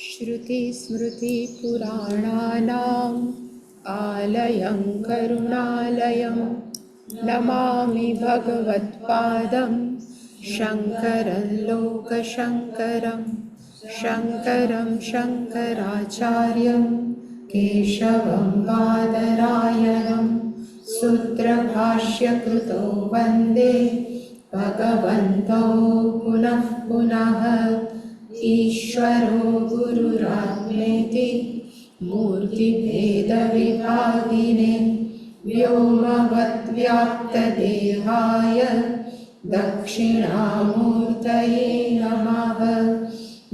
श्रुतिस्मृतिपुराणानाम् आलयं करुणालयं नमामि भगवत्पादं शङ्करं लोकशङ्करं शङ्करं शङ्कराचार्यं केशवं बादरायणं सूत्रभाष्यकृतो वन्दे भगवन्तौ पुनः पुनः। ईश्वरो गुरुरात्मेति मूर्तिभेदविभागिने व्योमवद्व्याप्तदेहाय दक्षिणामूर्तये नमः।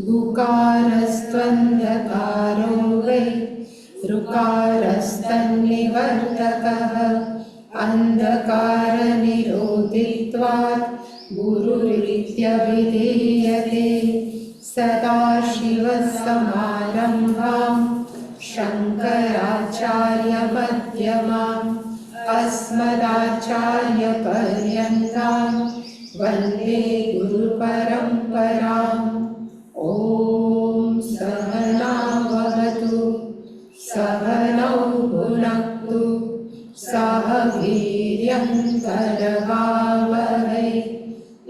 गुकारस्त्वन्धकारो वै ऋकारस्तन्निवर्तकः अन्धकारनिरोधित्वात् गुरुरित्यभिधीयते। सदाशिवसमारम्भां शङ्कराचार्यमध्यमाम् अस्मदाचार्यपर्यन्तां वन्दे गुरुपरम्पराम्। ॐ सहनाववतु सहनौ भुनक्तु सह वीर्यं करवावहै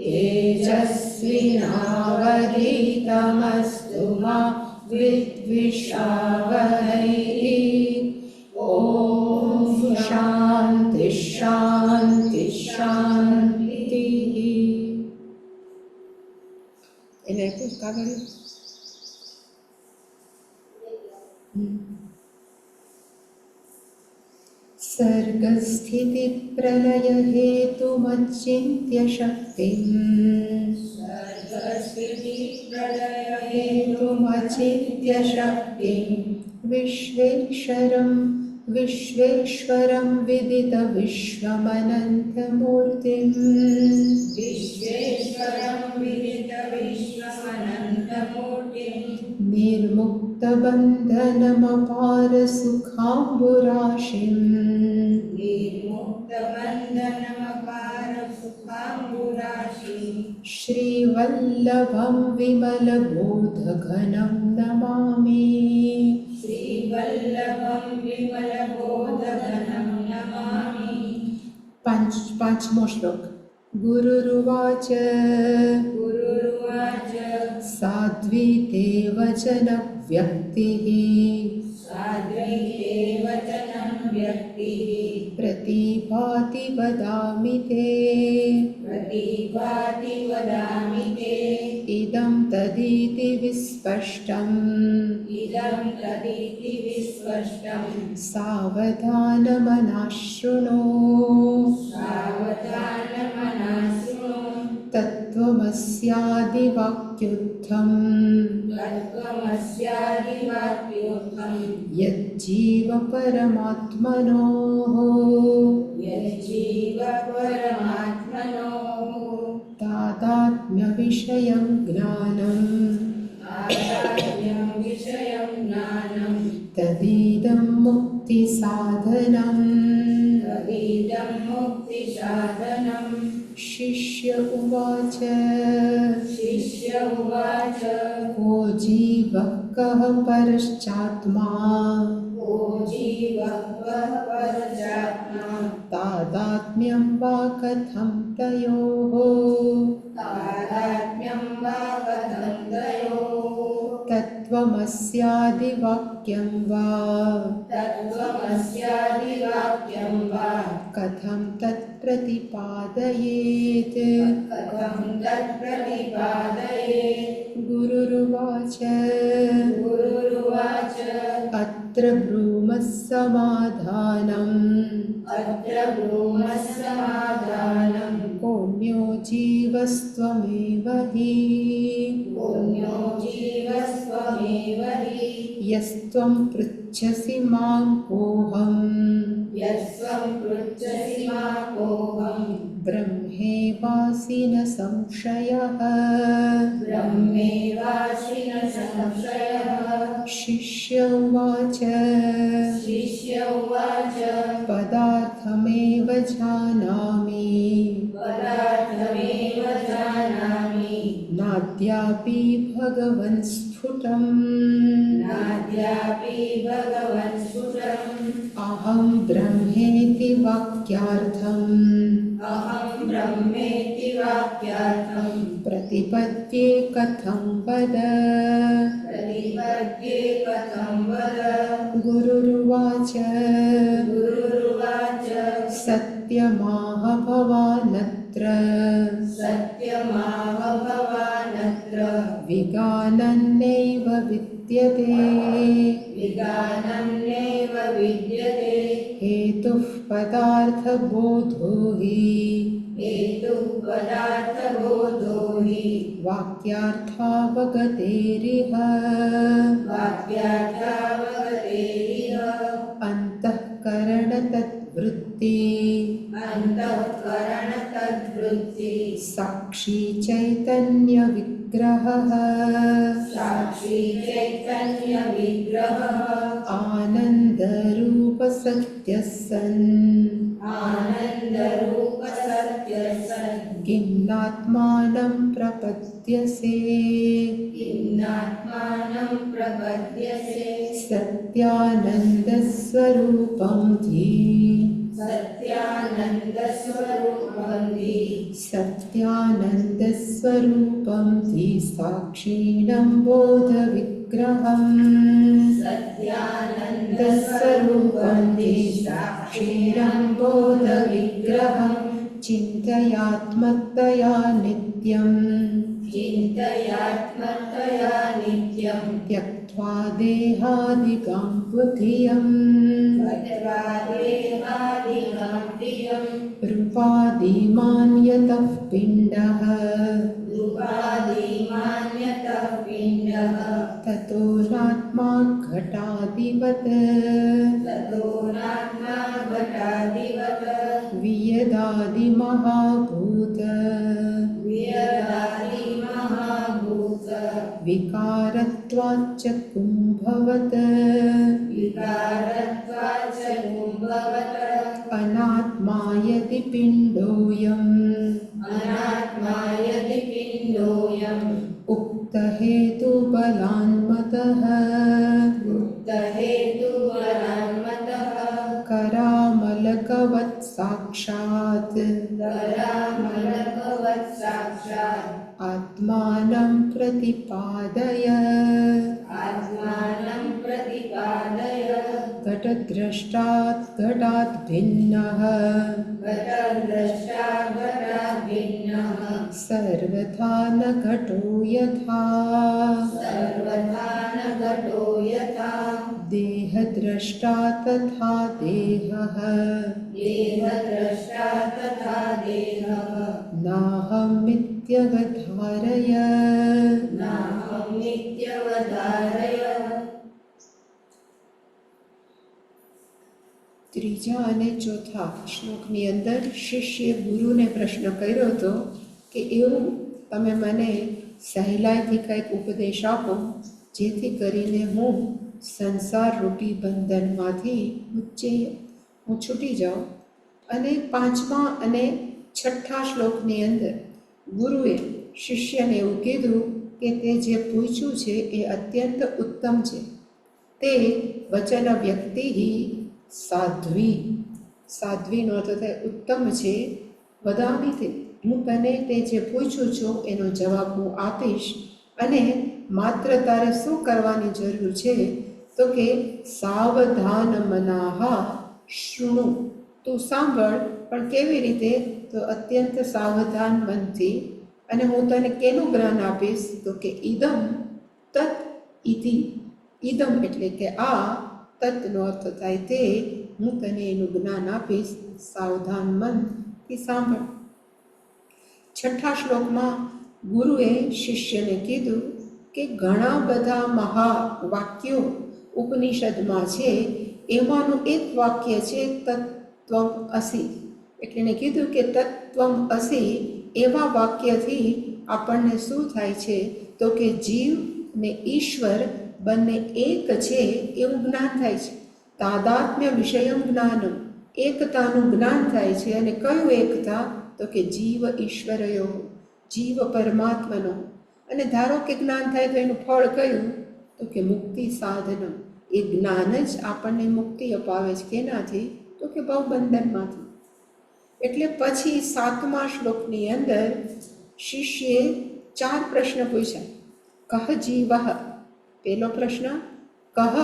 तेजस्विनावधीतमस्तु मा विद्विषावहै। ॐ शान्ति शान्ति शान्तिः। એને પુસ્તક सर्गस्थितिप्रलयहेतुमचिन्त्य शक्तिं विश्वेश्वरं विदितविश्वमनन्तमूर्तिम् निर्मुक्तबन्धनमपारसुखाम्बुराशिम् श्रीवल्लभं विमलबोधघनं नमामि। पांचमो श्लोक। गुरुरुवाच साध्वीते वचनव्यक्तिः प्रतिभाति वदामि ते इदं तदिति विस्पष्टम् सावधानमनः शृणु तत्त्वमस्यादिवाक्युत्थम् यज्जीव परमात्मनोः तादात्म्यविषयं ज्ञानम् तदिदं मुक्तिसाधनम्। शिष्य उवाच को जीवः कः परश्चात्मा तादात्म्यं वा कथं तयोः तत्त्वमस्यादिवाक्यं वा कथं तत्प्रतिपादयेत्। गुरुरुवाच अत्र ब्रूमः समाधानम् कोऽन्यो जीवस्त्वमेव हि यस्त्वं पृच्छसि मां कोऽहम् ब्रह्मेवासि न संशयः। शिष्य उवाच पदार्थमेव जानामि नाद्यापि नाद्यापि भगवन् स्फुटम् नाद्यापि भगवन् स्फुटम् अहं ब्रह्मेति वाक्यार्थम् अहं ब्रह्मेति वाक्यार्थं प्रतिपद्ये कथं वद प्रतिपद्ये कथं वद गुरुरुवाच गुरुरुवाच सत्यमाह भवानत्र सत्यमाह भवानत्र विगानन्नैव विद्यते विगानं नैव विद्यते हेतुः पदार्थबोधो हि हेतुः पदार्थबोधो हि वाक्यार्थावगतेरिह वाक्यार्थावगतेरिह अन्तःकरणतद्वृत्ति अन्तःकरणतद्वृत्ति साक्षी चैतन्यविग्रहः साक्षी चैतन्यविग्रहः आनन्दरूपसत्यः सन् आनन्दरूपसत्यसन् किन्नात्मानं प्रपद्यसे किन्नात्मानं प्रपद्यसे सत्यानन्दस्वरूपं हि सत्यानन्दस्वरूपं हि सत्यानन्दस्वरूपं हि साक्षीणं बोधविग्रहम् सत्यानन्दस्वरूपं हि साक्षीणं बोधविग्रहं चिन्तयात्मतया नित्यम् चिन्तयात्मतया नित्यं त्यक्त्वा देहादिकां बुद्धियम् गत्वा देहादिकं प्रियं रूपादिमान् यतः पिण्डः रूपादिमान्यतः पिण्डः ततो नात्मा घटादिवत् ततो नात्मा घटादिवत् वियदादिमहाभूत वियदादिमहाभूत विकारत्वाच्च कुम्भवत् विकारत्वाच्च कुम्भवत् अनात्मा यदि पिण्डोऽयम् अनात्मा यदि पिण्डोऽयम् उक्तहेतुबलान्मतः मुक्तहेतुबलान्मतः करामलकवत् साक्षात् करामलकवत् साक्षात् आत्मानं प्रतिपादय आत्मानं प्रतिपादय घटद्रष्टात् घटात् भिन्नः घटद्रष्टा घटात् भिन्नः सर्वथा न घटो यथा सर्वथा न घटो यथा देहद्रष्टा तथा देहः देहद्रष्टा तथा देहः नाहमित्यवधारय नाहमित्यवधारय ત્રીજા અને ચોથા શ્લોકની અંદર શિષ્યે ગુરુને પ્રશ્ન કર્યો હતો કે એવું તમે મને સહેલાઈથી કંઈક ઉપદેશ આપો જેથી કરીને હું સંસારરૂપી બંધનમાંથી હું છૂટી જાઉં. અને પાંચમા અને છઠ્ઠા શ્લોકની અંદર ગુરુએ શિષ્યને એવું કીધું કે તે જે પૂછ્યું છે એ અત્યંત ઉત્તમ છે. તે વચન વ્યક્તિ સાધ્વીનો અર્થ થાય ઉત્તમ છે. વદામી તે હું તને તે જે પૂછું છું એનો જવાબ હું આપીશ. અને માત્ર તારે શું કરવાની જરૂર છે તો કે સાવધાન મનાહા શૃણુ, તું સાંભળ, પણ કેવી રીતે તો અત્યંત સાવધાન મનથી. અને હું તને કેનું જ્ઞાન આપીશ તો કે ઇદમ તત ઇતિ. ઇદમ એટલે કે આ, તત્નો અર્થ થાય તે, હું તને એનું જ્ઞાન આપીશ. સાવધાન મનથી સાંભળ. છઠ્ઠા શ્લોકમાં ગુરુએ શિષ્યને કીધું કે ઘણા બધા મહાવાક્યો ઉપનિષદમાં છે, એમાંનું એક વાક્ય છે તત્વમ અસી. એટલે એને કીધું કે તત્વમ અસી એવા વાક્યથી આપણને શું થાય છે તો કે જીવ ને ઈશ્વર બંને એક છે એવું જ્ઞાન થાય છે. તાદાત્મ્ય વિષયમ જ્ઞાનમ, એકતાનું જ્ઞાન થાય છે. અને કયું એકતા તો કે જીવ ઈશ્વરયો, જીવ પરમાત્માનો. અને ધારો કે જ્ઞાન થાય તો એનું ફળ કયું? તો કે મુક્તિ સાધન. એ જ્ઞાન જ આપણને મુક્તિ અપાવે છે. કેનાથી? તો કે ભવબંધનમાંથી. એટલે પછી 7મા શ્લોકની અંદર શિષ્યએ 4 પ્રશ્ન પૂછ્યા. કહ જીવ, પહેલો પ્રશ્ન. કહ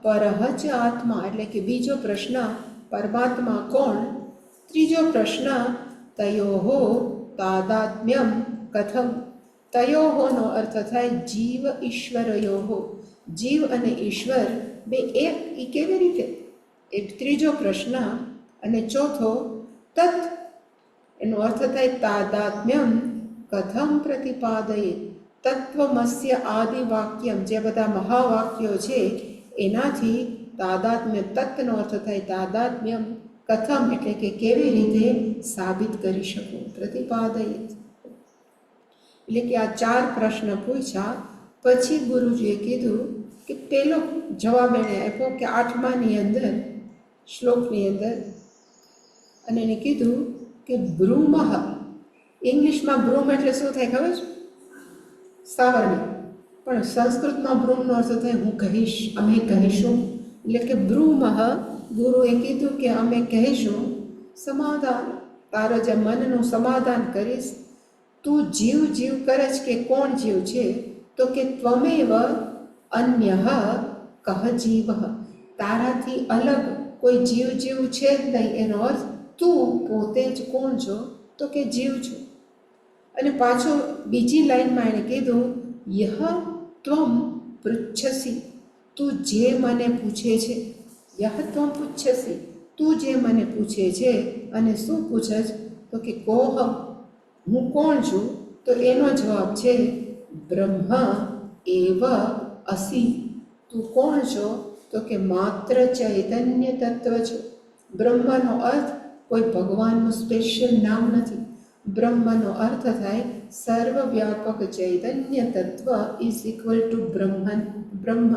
પરહ ચ આત્મા, એટલે કે બીજો પ્રશ્ન પરમાત્મા કોણ? ત્રીજો પ્રશ્ન તયોહો તાદાત્મ્યમ કથમ. તયોહોનો અર્થ થાય જીવ ઈશ્વરયોહો. જીવ અને ઈશ્વર બે એક એ કેવી રીતે? એ ત્રીજો પ્રશ્ન. અને ચોથો તત, એનો અર્થ થાય તાદાત્મ્યમ કથમ પ્રતિપાદયે. તત્વમસ્ય આદિ વાક્યમ, જે બધા મહાવાક્યો છે એનાથી તાદાત્મ્ય, તત્નો અર્થ થાય તાદાત્મ્યમ, કથમ એટલે કે કેવી રીતે સાબિત કરી શકું. પ્રતિપાદયે એટલે કે આ 4 પ્રશ્ન પૂછ્યા. પછી ગુરુજીએ કીધું કે પેલો જવાબ એણે આપ્યો કે 8માની અંદર શ્લોકની અંદર, અને એને કીધું કે બ્રૂમઃ. ઇંગ્લિશમાં બ્રૂમ એટલે શું થાય ખબર છે? સાવરણી. પણ સંસ્કૃતમાં બ્રૂમનો અર્થ થાય હું કહીશ, અમે કહીશું. એટલે કે બ્રૂમઃ, ગુરુએ કીધું કે અમે કહીશું સમાધાન. તારો જે મનનું સમાધાન કરીશ. તું જીવ જીવ કરે છે કે કોણ જીવ છે? તો કે ત્વમેવ અન્યઃ કહ જીવ. તારાથી અલગ કોઈ જીવ જીવ છે જ નહીં. એનો અર્થ તું પોતે જ કોણ છો? તો કે જીવ છો. અને પાછું બીજી લાઈનમાં એણે કીધું યહ ત્વમ પૃચ્છસી, તું જે મને પૂછે છે. યહ ત્વમ પૃચ્છસી, તું જે મને પૂછે છે. અને શું પૂછે છે? તો કે કોહમ, હું કોણ છું? તો એનો જવાબ છે બ્રહ્મ એવ અસી. તું કોણ છો? તો કે માત્ર ચૈતન્ય તત્વ છો. બ્રહ્મનો અર્થ કોઈ ભગવાનનું સ્પેશિયલ નામ નથી. બ્રહ્મનો અર્થ થાય સર્વવ્યાપક ચૈતન્ય તત્વ ઇઝ ઇક્વલ ટુ બ્રહ્મન, બ્રહ્મ.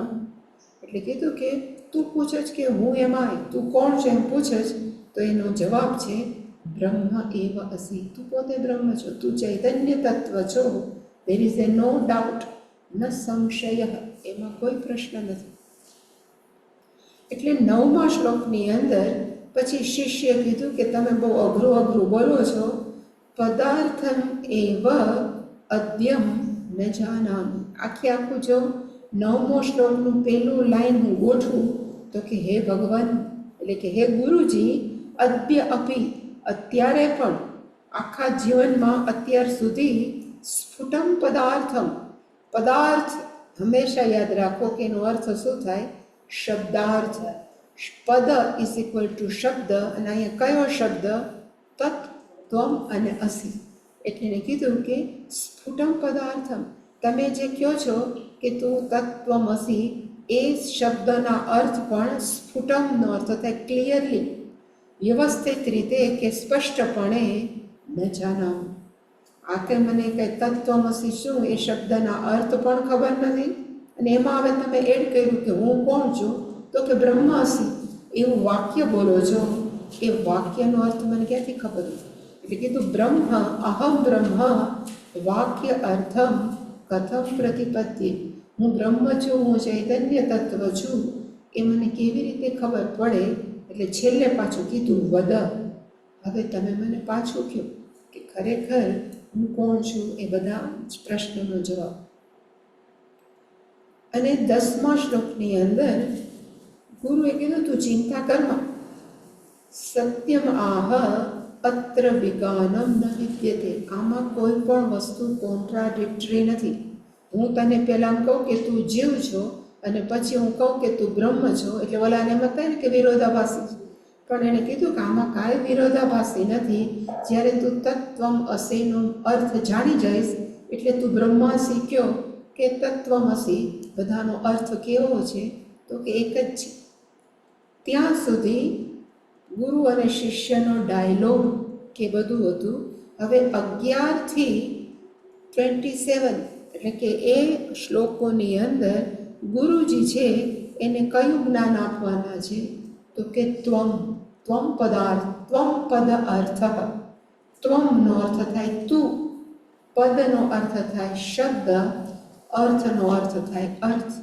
એટલે કીધું કે તું પૂછે છે કે હું એમાં, તું કોણ છે એમ પૂછે છે. તો એનો જવાબ છે બ્રહ્મ એવ અસી. તું પોતે બ્રહ્મ છો, તું ચૈતન્ય તત્વ છો. There is A no doubt, ન સંશય, એમાં કોઈ પ્રશ્ન નથી. એટલે 9મા શ્લોકની અંદર પછી શિષ્યએ કીધું કે તમે બહુ અઘરું અઘરું બોલો છો. પદાર્થમ એવ અદ્યમ ન જાનામિ. આખું જો 9મો શ્લોકનું પહેલું લાઈન હું ગોઠવું તો કે હે ભગવાન, એટલે કે હે ગુરુજી, અદ્ય અપી, અત્યારે પણ, આખા જીવનમાં અત્યાર સુધી, સ્ફુટમ પદાર્થમ, પદાર્થ હંમેશા યાદ રાખો કે એનો અર્થ શું થાય? શબ્દાર્થ. પદ ઇઝ ઇક્વલ ટુ શબ્દ. અને અહીંયા કયો શબ્દ? તત્, ત્વમ અને અસી. એટલે એને કીધું કે સ્ફુટમ પદાર્થમ, તમે જે કહો છો કે તું તત્વમસી, એ શબ્દના અર્થ પણ સ્ફુટમનો અર્થ થાય ક્લિયરલી, વ્યવસ્થિત રીતે કે સ્પષ્ટપણે ન જાનામ. આ કે મને કંઈ તત્વમસી શું એ શબ્દના અર્થ પણ ખબર નથી. અને એમાં હવે તમે એડ કર્યું કે હું કોણ છું? તો કે બ્રહ્માસી. એવું વાક્ય બોલો છો, એ વાક્યનો અર્થ મને ક્યાંથી ખબર નથી. એટલે કીધું બ્રહ્મ અહમ બ્રહ્મ વાક્ય અર્થમ કથમ પ્રતિપત્તિ. હું બ્રહ્મ છું, હું ચૈતન્ય તત્વ છું, એ મને કેવી રીતે ખબર પડે? એટલે છેલ્લે પાછું કીધું વદ. હવે તમે મને પાછું કહો કે ખરેખર હું કોણ છું? એ બધા જ પ્રશ્નનો જવાબ. અને 10મા શ્લોકની અંદર ગુરુએ કીધું તું ચિંતા કરમાં. સત્યમ આહ અત્ર વિગાનમ ન વિદ્યતે. આમાં કોઈ પણ વસ્તુ કોન્ટ્રાડિક્ટરી નથી. હું તને પહેલાં કહું કે તું જીવ છો, અને પછી હું કહું કે તું બ્રહ્મ છો, એટલે ઓલાને એમ થાય ને કે વિરોધાભાસી છે. પણ એણે કીધું કે આમાં કાંઈ વિરોધાભાસી નથી. જ્યારે તું તત્વમ અસીનો અર્થ જાણી જઈશ એટલે તું બ્રહ્માસી કયો કે તત્વમસી, બધાનો અર્થ કેવો છે? તો કે એક જ છે. ત્યાં સુધી ગુરુ અને શિષ્યનો ડાયલોગ કે બધું હતું. હવે 11 થી 27 એટલે કે એ શ્લોકોની અંદર ગુરુજી છે એને કયું જ્ઞાન આપવાના છે? તો કે ત્વમ, ત્વમ પદાર્થ, ત્વમ પદ અર્થ. ત્વમનો અર્થ થાય તું, પદનો અર્થ થાય શબ્દ, અર્થનો અર્થ થાય અર્થ.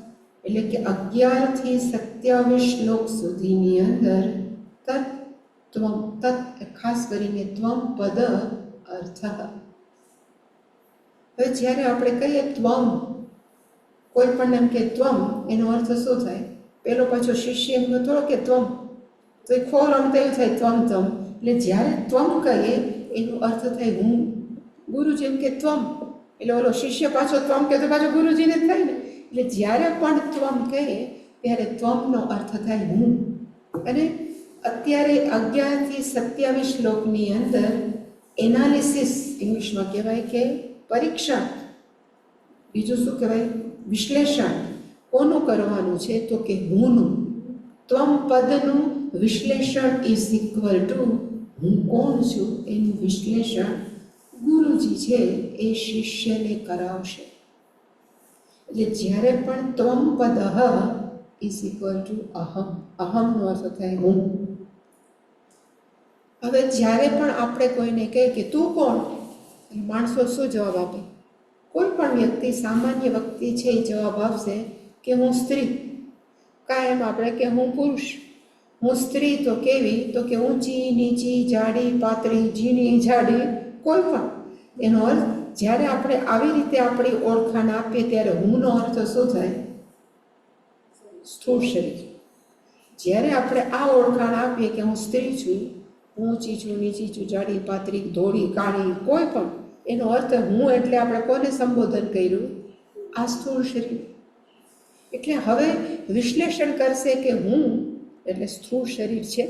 એટલે કે 11 થી 27 શ્લોક સુધીની અંદર તત્ ત્વમ, તત્ ખાસ કરીને ત્વમ પદ અર્થ. હવે જ્યારે આપણે કહીએ ત્વમ, કોઈ પણ એમ કે ત્વમ, એનો અર્થ શું થાય? પેલો પાછો શિષ્ય એમ થોડો કે ત્વમ, તો એ ખોર રમતા એવું થાય ત્વમ ત્વમ. એટલે જ્યારે ત્વમ કહીએ એનો અર્થ થાય હું. ગુરુજી એમ કે ત્વમ, એટલે ઓલો શિષ્ય પાછો ત્વમ કે તો પાછો ગુરુજીને જ થાય ને. એટલે જ્યારે પણ ત્વમ કહીએ ત્યારે ત્વમનો અર્થ થાય હું. અને અત્યારે 11 થી 27 શ્લોકની અંદર એનાલિસિસ, ઇંગ્લિશમાં કહેવાય કે પરીક્ષણ, બીજું શું કહેવાય વિશ્લેષણ કોનું કરવાનું છે? તો કે હુંનું. ત્વમ પદનું વિશ્લેષણ ઇઝ ઇક્વલ ટુ હું કોણ છું એનું વિશ્લેષણ ગુરુજી છે એ શિષ્યને કરાવશે. એટલે જ્યારે પણ ત્વમ પદ ઇઝ ઇક્વલ ટુ અહમ, અહમનો અર્થ થાય હું. હવે જ્યારે પણ આપણે કોઈને કહીએ કે તું કોણ, માણસો શું જવાબ આપે? કોઈ પણ વ્યક્તિ, સામાન્ય વ્યક્તિ છે એ જવાબ આપશે કે હું સ્ત્રી. કાયમ આપણે કે હું પુરુષ. હું સ્ત્રી તો કેવી? તો કે ઊંચી, નીચી, જાડી, પાતળી, ઝીણી, જાડી, કોઈ પણ. એનો અર્થ જ્યારે આપણે આવી રીતે આપણી ઓળખાણ આપીએ ત્યારે હુંનો અર્થ શું થાય? સ્થૂળ શરીર. જ્યારે આપણે આ ઓળખાણ આપીએ કે હું સ્ત્રી છું, ઊંચી છું, નીચી છું, જાડી, પાતળી, ધોળી, કાળી, કોઈ પણ, એનો અર્થ હું એટલે આપણે કોને સંબોધન કર્યું? આ સ્થૂળ શરીર. એટલે હવે વિશ્લેષણ કરશે કે હું એટલે સ્થૂળ શરીર છે.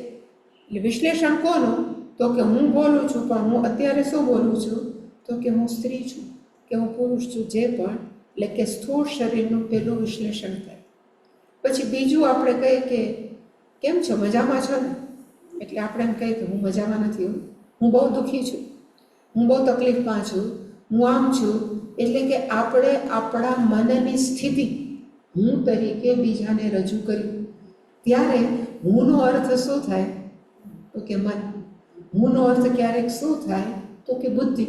એટલે વિશ્લેષણ કોનું? તો કે હું બોલું છું, પણ હું અત્યારે શું બોલું છું? તો કે હું સ્ત્રી છું કે હું પુરુષ છું, જે પણ. એટલે કે સ્થૂળ શરીરનું પહેલું વિશ્લેષણ થાય. પછી બીજું આપણે કહીએ કે કેમ છો? મજામાં છો ને? એટલે આપણે એમ કહીએ કે હું મજામાં નથી, હું બહુ દુઃખી છું, હું બહુ તકલીફમાં છું, હું આમ છું. એટલે કે આપણે આપણા મનની સ્થિતિ હું તરીકે બીજાને રજૂ કરી. ત્યારે હુંનો અર્થ શું થાય? તો કે મન. હુંનો અર્થ ક્યારેક શું થાય? તો કે બુદ્ધિ.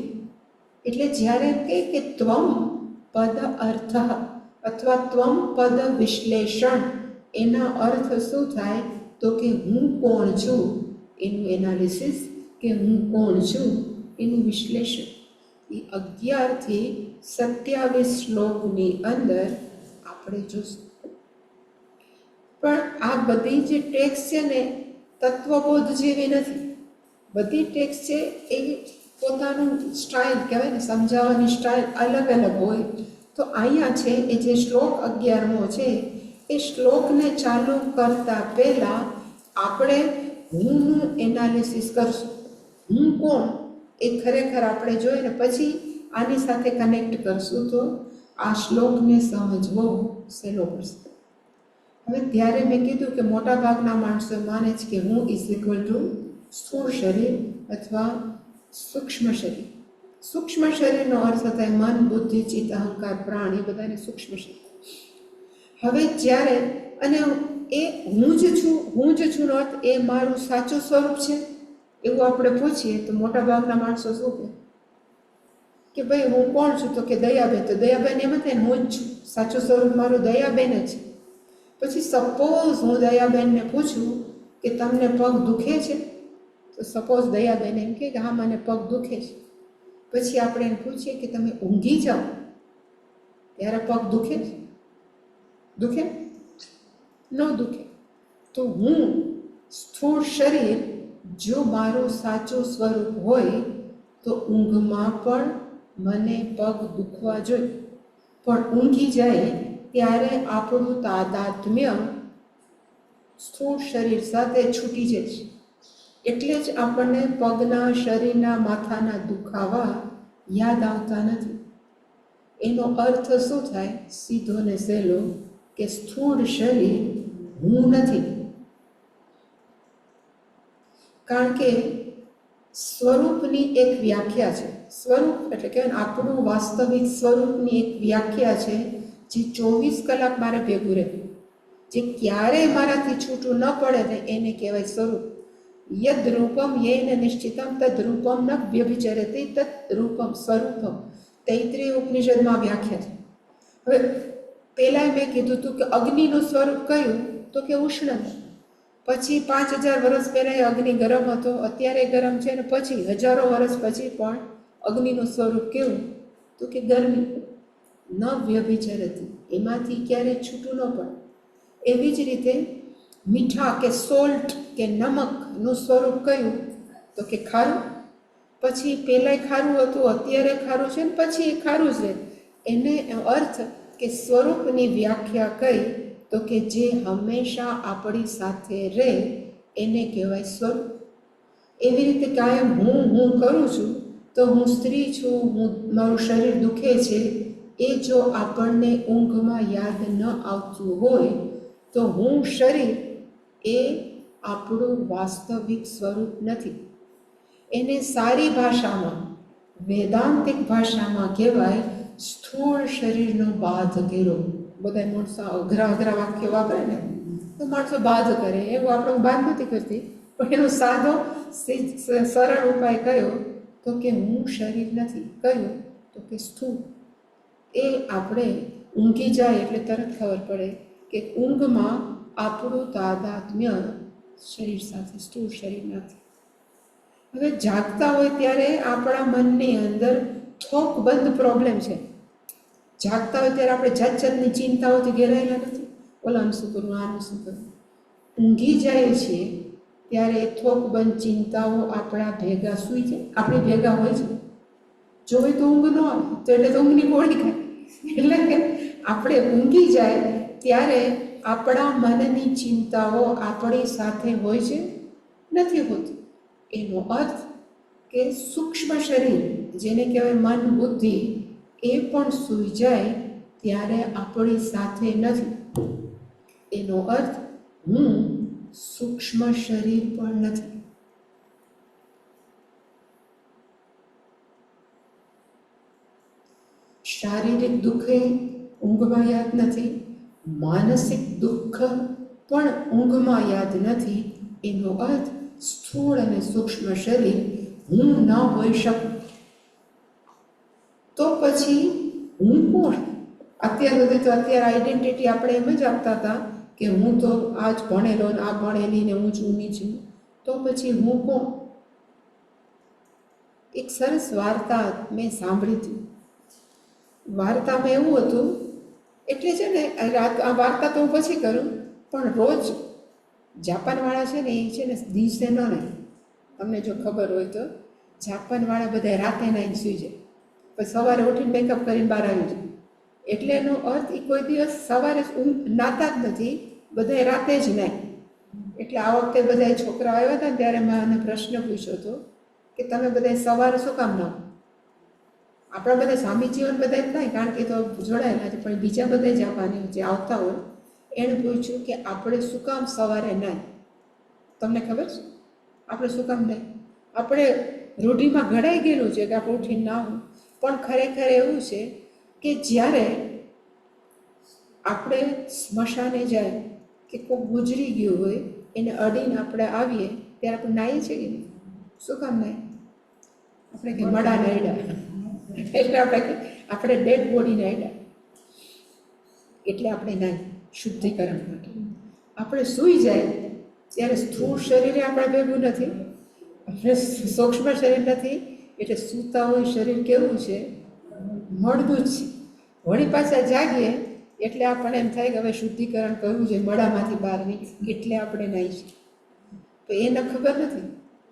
એટલે જ્યારે કહે કે ત્વમ પદ અર્થ અથવા ત્વમ પદ વિશ્લેષણ, એના અર્થ શું થાય? તો કે હું કોણ છું એનું એનાલિસિસ, કે હું કોણ છું એનું વિશ્લેષણ. એ 11 થી 27 શ્લોકની અંદર આપણે જોશું. પણ આ બધી જે ટેક્સ્ટ છે ને તત્વબોધ જેવી નથી. બધી ટેક્સ્ટ છે એ પોતાનું સ્ટાઇલ કહેવાય ને, સમજાવવાની સ્ટાઇલ અલગ અલગ હોય. તો અહીંયા છે એ જે શ્લોક 11મો છે એ શ્લોકને ચાલુ કરતા પહેલા આપણે હુંનું એનાલિસિસ કરશું. હું કોણ એ ખરેખર આપણે જોઈને પછી આની સાથે કનેક્ટ કરશું તો આ શ્લોકને સમજવો સહેલો પડશે. હવે ત્યારે મેં કીધું કે મોટા ભાગના માણસો માને છે કે હું ઇઝ ઇક્વલ ટુ સ્થૂળ શરીર અથવા સૂક્ષ્મ શરીર. સૂક્ષ્મ શરીરનો અર્થ થાય મન, બુદ્ધિ, ચિત્ત, અહંકાર, પ્રાણ, એ બધાને સૂક્ષ્મ શરીર. હવે જ્યારે અને એ હું જ છું નો અર્થ એ મારું સાચું સ્વરૂપ છે એવું આપણે પૂછીએ તો મોટા ભાગના માણસો શું કહે કે ભાઈ હું કોણ છું? તો કે દયાબેન. તો દયાબેન એમ થાય હું જ છું, સાચું સ્વરૂપ મારું દયાબેન જ છે. પછી સપોઝ હું દયાબેનને પૂછું કે તમને પગ દુખે છે? તો સપોઝ દયાબેન એમ કે હા મને પગ દુખે છે. પછી આપણે એને પૂછીએ કે તમે ઊંઘી જાઓ ત્યારે પગ દુખે છે? દુખે? ન દુખે. તો હું સ્થૂળ શરીર જો મારું સાચું સ્વરૂપ હોય તો ઊંઘમાં પણ મને પગ દુખવા જોઈએ, પણ ઊંઘી જાય ત્યારે આપણું તાદાત્મ્ય સ્થૂળ શરીર સાથે છૂટી જાય છે. એટલે જ આપણને પગના, શરીરના, માથાના દુખાવા યાદ આવતા નથી. એનો અર્થ શું થાય? સીધો ને સહેલો કે સ્થૂળ શરીર હું નથી. કારણ કે સ્વરૂપની એક વ્યાખ્યા છે. સ્વરૂપ એટલે કે આપણું વાસ્તવિક સ્વરૂપની એક વ્યાખ્યા છે જે 24 કલાક મારે ભેગું રહે, જે ક્યારેય મારાથી છૂટું ન પડે ને એને કહેવાય સ્વરૂપ. યદ રૂપમ યેન નિશ્ચિતમ તદ રૂપમ ન વ્યભિચરતિ તદ રૂપમ સ્વરૂપમ. તૈત્રીય ઉપનિષદમાં વ્યાખ્યા છે. હવે પહેલાં મેં કીધું હતું કે અગ્નિનું સ્વરૂપ કયું, તો કે ઉષ્ણ. પછી 5000 વર્ષ પહેલાં એ અગ્નિ ગરમ હતો, અત્યારે ગરમ છે, અને પછી હજારો વર્ષ પછી પણ અગ્નિનું સ્વરૂપ કેવું, તો કે ગરમી. ન વ્યભિચરતી, એમાંથી ક્યારેય છૂટું ન પડે. એવી જ રીતે મીઠા કે સોલ્ટ કે નમકનું સ્વરૂપ કયું, તો કે ખારું. પછી પહેલાંય ખારું હતું, અત્યારે ખારું છે, ને પછી એ ખારું જ રહે. એને અર્થ કે સ્વરૂપની વ્યાખ્યા કઈ, તો કે જે હંમેશા આપણી સાથે રહે એને કહેવાય સ્વરૂપ. એવી રીતે કાયમ હું કરું છું, તો હું સ્ત્રી છું, મારું શરીર દુખે છે, એ જો આપણને ઊંઘમાં યાદ ન આવતું હોય તો હું શરીર એ આપણું વાસ્તવિક સ્વરૂપ નથી. એને સારી ભાષામાં, વેદાંતિક ભાષામાં કહેવાય સ્થૂળ શરીરનો બાધ કર્યો. બધા માણસો અઘરા વાક્ય વાપરે ને તો માણસો બાધ કરે, એવું આપણે બાધ નથી કરતી, પણ એનો સાદો સરળ ઉપાય કયો, તો કે હું શરીર નથી. કયો, તો કે સ્થૂળ. એ આપણે ઊંઘી જાય એટલે તરત ખબર પડે કે ઊંઘમાં આપણું તાદાત્મ્ય શરીર સાથે, સ્થૂળ શરીર નથી. હવે જાગતા હોય ત્યારે આપણા મનની અંદર થોકબંધ પ્રોબ્લેમ છે. જાગતા હોય ત્યારે આપણે જાત જાતની ચિંતાઓથી ઘેરાયેલા નથી, ઓલાનું શું કરવું, આનું શું કરવું. ઊંઘી જાય છે ત્યારે થોકબંધ ચિંતાઓ આપણા ભેગા સૂઈ જાય, આપણી ભેગા હોય છે. જો હોય તો ઊંઘ ન આવે તો એટલે તો ઊંઘની ગોળી ખાય. એટલે કે આપણે ઊંઘી જાય ત્યારે આપણા મનની ચિંતાઓ આપણી સાથે હોય છે, નથી હોતી. એનો અર્થ કે સૂક્ષ્મ શરીર, જેને કહેવાય મન બુદ્ધિ, એ પણ સૂઈ જાય ત્યારે આપણી સાથે નથી. એનો અર્થ હું સૂક્ષ્મ શરીર પણ નથી. શારીરિક દુઃખે ઊંઘમાં યાદ નથી, માનસિક દુઃખ પણ ઊંઘમાં યાદ નથી. એનો અર્થ સ્થૂળ અને સૂક્ષ્મ શરીર હું ન હોઈ શકું. તો પછી હું કોણ? અત્યાર સુધી તો આઈડેન્ટિટી આપણે એમ જ આપતા હતા કે હું તો આ જ ભણેલો ને આ ભણેલી ને હું છું નીચું. તો પછી હું કોણ? એક સરસ વાર્તા મેં સાંભળી હતી. વાર્તામાં એવું હતું, એટલે છે ને આ વાર્તા તો હું પછી કરું, પણ રોજ જાપાનવાળા છે ને એ છે ને દિવસે ન નહીં. તમને જો ખબર હોય તો જાપાનવાળા બધા રાતે નાઈને સૂઈ જાય, પછી સવારે ઉઠીને મેકઅપ કરીને બહાર આવી જાય. એટલે એનો અર્થ એ કોઈ દિવસ સવારે નાતા જ નથી, બધા રાતે જ નાય. એટલે આ વખતે બધા છોકરા આવ્યા હતા ને ત્યારે મેં આને પ્રશ્ન પૂછ્યો હતો કે તમે બધા સવારે શું કામ નાઓ? આપણા બધા સ્વામી જીવન બધા જ થાય, કારણ કે તો જોડાયેલા છે, પણ બીજા બધા જાપાનીઓ જે આવતા હોય એણે પૂછ્યું કે આપણે શું કામ સવારે નાય? તમને ખબર છે આપણે શું કામ નાય? આપણે રૂઢિમાં ઘડાઈ ગયેલું છે કે આપણે ઉઠીને નાવું, પણ ખરેખર એવું છે કે જ્યારે આપણે સ્મશાને જાય કે કોઈ ગુજરી ગયું હોય એને અડીને આપણે આવીએ ત્યારે આપણે નાહીએ છીએ કે નહીં? શું કામ નાય? આપણે કે મડા નાયડા, એટલે આપણે ડેડ બોડી નાયડા, એટલે આપણે નાય શુદ્ધિકરણ માટે. આપણે સૂઈ જાય ત્યારે સ્થૂળ શરીરે આપણા ભેગું નથી, આપણે સૂક્ષ્મ શરીર નથી, એટલે સૂતા હોય શરીર કેવું છે? મળદું જ છે. વળી પાછા જાગીએ એટલે આપણને એમ થાય કે હવે શુદ્ધિકરણ કરવું છે, મળામાંથી બહાર નીકળી, એટલે આપણે નાહી છીએ. તો એને ખબર નથી,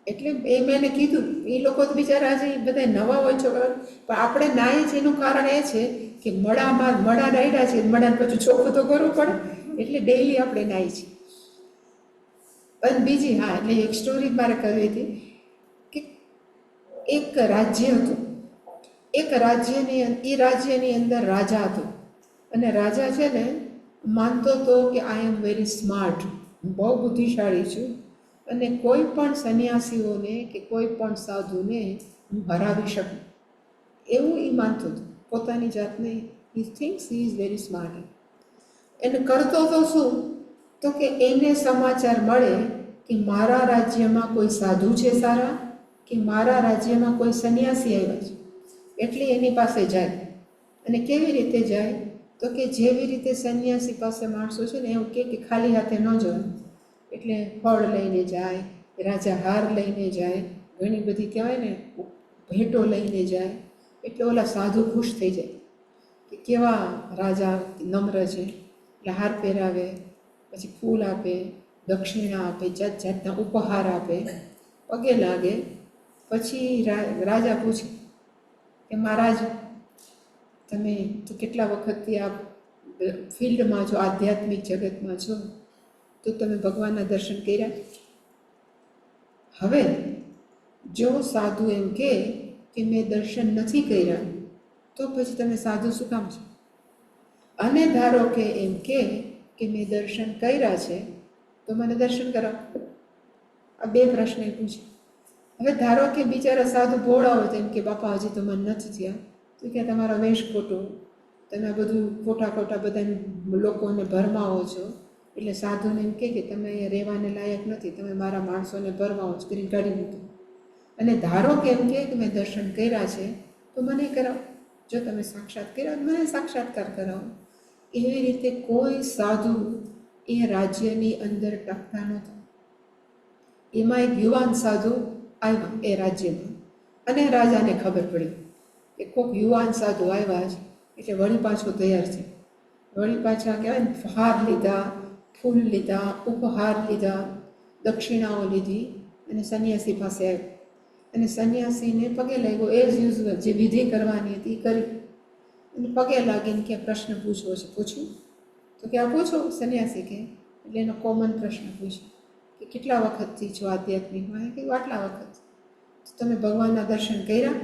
એટલે એ મેં એને કીધું. એ લોકો તો બિચારા આજે બધા નવા હોય છોકરા, પણ આપણે નાહીએ છીએ એનું કારણ એ છે કે મડા નાહ્યા છે, મડાને પછી ચોખ્ખું તો કરવું પડે, એટલે ડેઈલી આપણે નાહી છીએ. અને બીજી, હા, એટલે એક સ્ટોરી મારે કરવી હતી કે એક રાજ્ય હતું. એ રાજ્યની અંદર રાજા હતો, અને રાજા છે ને માનતો હતો કે આઈ એમ વેરી સ્માર્ટ, હું બહુ બુદ્ધિશાળી છું, અને કોઈ પણ સંન્યાસીઓને કે કોઈ પણ સાધુને હું હરાવી શકું, એવું એ માનતો હતો પોતાની જાતને. He thinks he is very smart. એને કરતો તો શું, તો કે એને સમાચાર મળે કે મારા રાજ્યમાં કોઈ સાધુ છે સારા, કે મારા રાજ્યમાં કોઈ સંન્યાસી આવ્યા છે, એટલે એની પાસે જાય. અને કેવી રીતે જાય? તો કે જેવી રીતે સંન્યાસી પાસે માણસો છે ને એવું કે ખાલી હાથે ન જવાનું. એટલે ફળ લઈને જાય, રાજા હાર લઈને જાય, ઘણી બધી કહેવાય ને ભેટો લઈને જાય. એટલે ઓલા સાધુ ખુશ થઈ જાય કે કેવા રાજા નમ્ર છે. એટલે હાર પહેરાવે, પછી ફૂલ આપે, દક્ષિણા આપે, જાત જાતના ઉપહાર આપે, પગે લાગે. પછી રાજા પૂછે કે મહારાજ, તમે તો કેટલા વખતથી આ ફિલ્ડમાં છો, આધ્યાત્મિક જગતમાં છો, તો તમે ભગવાનના દર્શન કર્યા? હવે જો સાધુ એમ કે મેં દર્શન નથી કર્યા, તો પછી તમે સાધુ શું કામ છો? અને ધારો કે એમ કે મેં દર્શન કર્યા છે, તો મને દર્શન કરાવો. આ બે પ્રશ્ન પૂછે. હવે ધારો કે બિચારા સાધુ ભોળા હોય તો એમ કે બાપા હજી તો મને નથી થયા. તો કે તમારો વેશ ખોટો, તમે બધું ખોટા બધા લોકોને ભરમાવો છો. એટલે સાધુને એમ કે તમે અહીંયા રહેવાને લાયક નથી, તમે મારા માણસોને ભરમાવો છો, કરીને કાઢી મૂકો. અને ધારો કે એમ કે મેં દર્શન કર્યા છે, તો મને કરાવો. જો તમે સાક્ષાત કર્યા તો મને સાક્ષાત્કાર કરાવો. એવી રીતે કોઈ સાધુ એ રાજ્યની અંદર ટકતા નહોતા. એમાં એક યુવાન સાધુ આવ્યા એ રાજ્યમાં, અને રાજાને ખબર પડી કે કોઈક યુવાન સાધુ આવ્યા છે. એટલે વળી પાછો તૈયાર છે. વળી પાછા કહેવાય ને, હાર લીધા, ફૂલ લીધા, ઉપહાર લીધા, દક્ષિણાઓ લીધી, અને સંન્યાસી પાસે આવ્યો. અને સંન્યાસીને પગે લાગ્યો, એઝ યુઝ્યુઅલ જે વિધિ કરવાની હતી કરી. અને પગે લાગીને કે પ્રશ્ન પૂછવો છે, પૂછ્યું? તો કે આ પૂછો. સંન્યાસી કે એટલે એનો કોમન પ્રશ્ન પૂછ્યો કે કેટલા વખતથી છો આધ્યાત્મિકમાં? કે આટલા વખત. તો તમે ભગવાનના દર્શન કર્યા?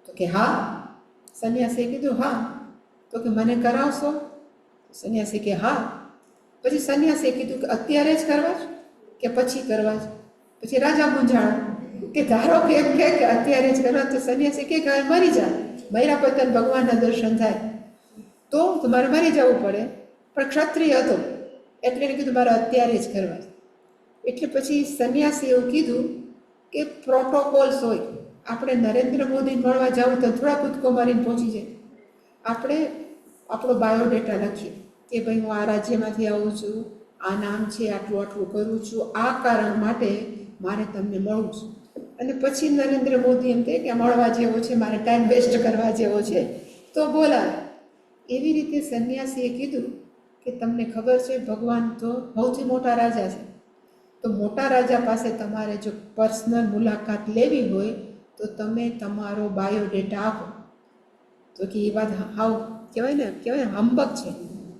તો કે હા. સંન્યાસીએ કીધું હા. તો કે મને કરાવશો? સંન્યાસી કે હા. પછી સંન્યાસીએ કીધું કે અત્યારે જ કરવા જ કે પછી કરવા જ? પછી રાજા મૂંઝાણો કે ધારો કે એમ કે અત્યારે જ કરવા, તો સંન્યાસી કે મરી જા, મર્યા પછી ભગવાનના દર્શન થાય તો તમારે મરી જવું પડે. પણ ક્ષત્રિય હતો એટલે એને કીધું મારે અત્યારે જ કરવા. એટલે પછી સંન્યાસી એવું કીધું કે પ્રોટોકોલ્સ હોય. આપણે નરેન્દ્ર મોદીને મળવા જવું તો થોડા કૂદકો મારીને પહોંચી જાય. આપણે આપણો બાયોડેટા લખીએ કે ભાઈ હું આ રાજ્યમાંથી આવું છું, આ નામ છે, આટલું આટલું કરું છું, આ કારણ માટે મારે તમને મળવું છું. અને પછી નરેન્દ્ર મોદી એમ કહે કે મળવા જેવો છે, મારે ટાઈમ વેસ્ટ કરવા જેવો છે, તો બોલાવે. એવી રીતે સંન્યાસીએ કીધું કે તમને ખબર છે ભગવાન તો સૌથી મોટા રાજા છે, તો મોટા રાજા પાસે તમારે જો પર્સનલ મુલાકાત લેવી હોય તો તમે તમારો બાયોડેટા આપો. તો કે એ વાત હાવ કહેવાય ને હંબક છે.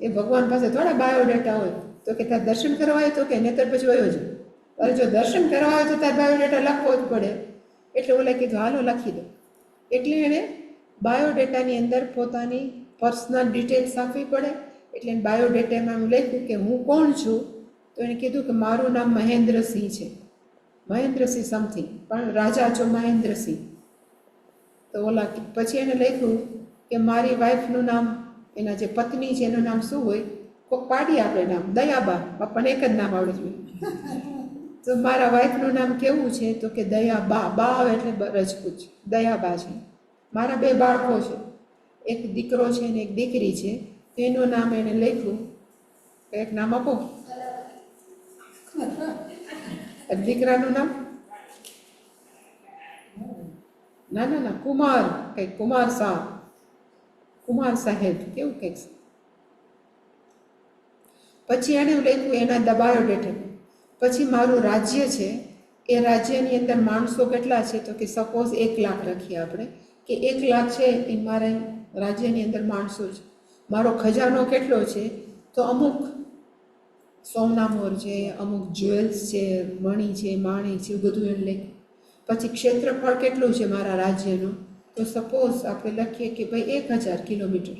એ ભગવાન પાસે થોડા બાયોડેટા હોય. તો કે તાર દર્શન કરવા હોય તો કે નહીતર પછી વયો જાય. અરે જો દર્શન કરવા હોય તો તાર બાયોડેટા લખવો જ પડે. એટલે ઓલે કીધું હાલો લખી દો. એટલે એણે બાયોડેટાની અંદર પોતાની પર્સનલ ડિટેલ્સ આપવી પડે. એટલે બાયોડેટામાં હું લખ્યું કે હું કોણ છું. તો એણે કીધું કે મારું નામ મહેન્દ્રસિંહ છે, મહેન્દ્રસિંહ સમથિંગ, પણ રાજા છો મહેન્દ્રસિંહ. તો ઓલા પછી એને લખ્યું કે મારી વાઈફનું નામ, એના જે પત્ની છે એનું નામ શું હોય? કોઈક પાડી આપણે નામ, દયાબા. આપણને એક જ નામ આવડે છે. તો મારા વાઈફનું નામ કેવું છે? તો કે દયાબા. બા આવે એટલે રજપૂત, દયાબા છે. મારા 2 બાળકો છે, એક દીકરો છે ને એક દીકરી છે. એનું નામ એને લખ્યું. એક નામ આપો. દીકરાનું નામ ના કુમાર, કંઈક કુમાર શાહ, કુમાર સાહેબ કેવું કંઈક. પછી એને લખ્યું એના બાયોડેટા. પછી મારું રાજ્ય છે, એ રાજ્યની અંદર માણસો કેટલા છે? તો કે સપોઝ 1 લાખ રાખીએ આપણે કે 1 લાખ છે એ મારા રાજ્યની અંદર માણસો છે. મારો ખજાનો કેટલો છે? તો અમુક સોના મોર છે, અમુક જ્વેલ્સ છે, મણી છે, માણી છે, બધું એને લખ્યું. પછી ક્ષેત્રફળ કેટલું છે મારા રાજ્યનું? તો સપોઝ આપણે લખીએ કે ભાઈ 1000 કિલોમીટર,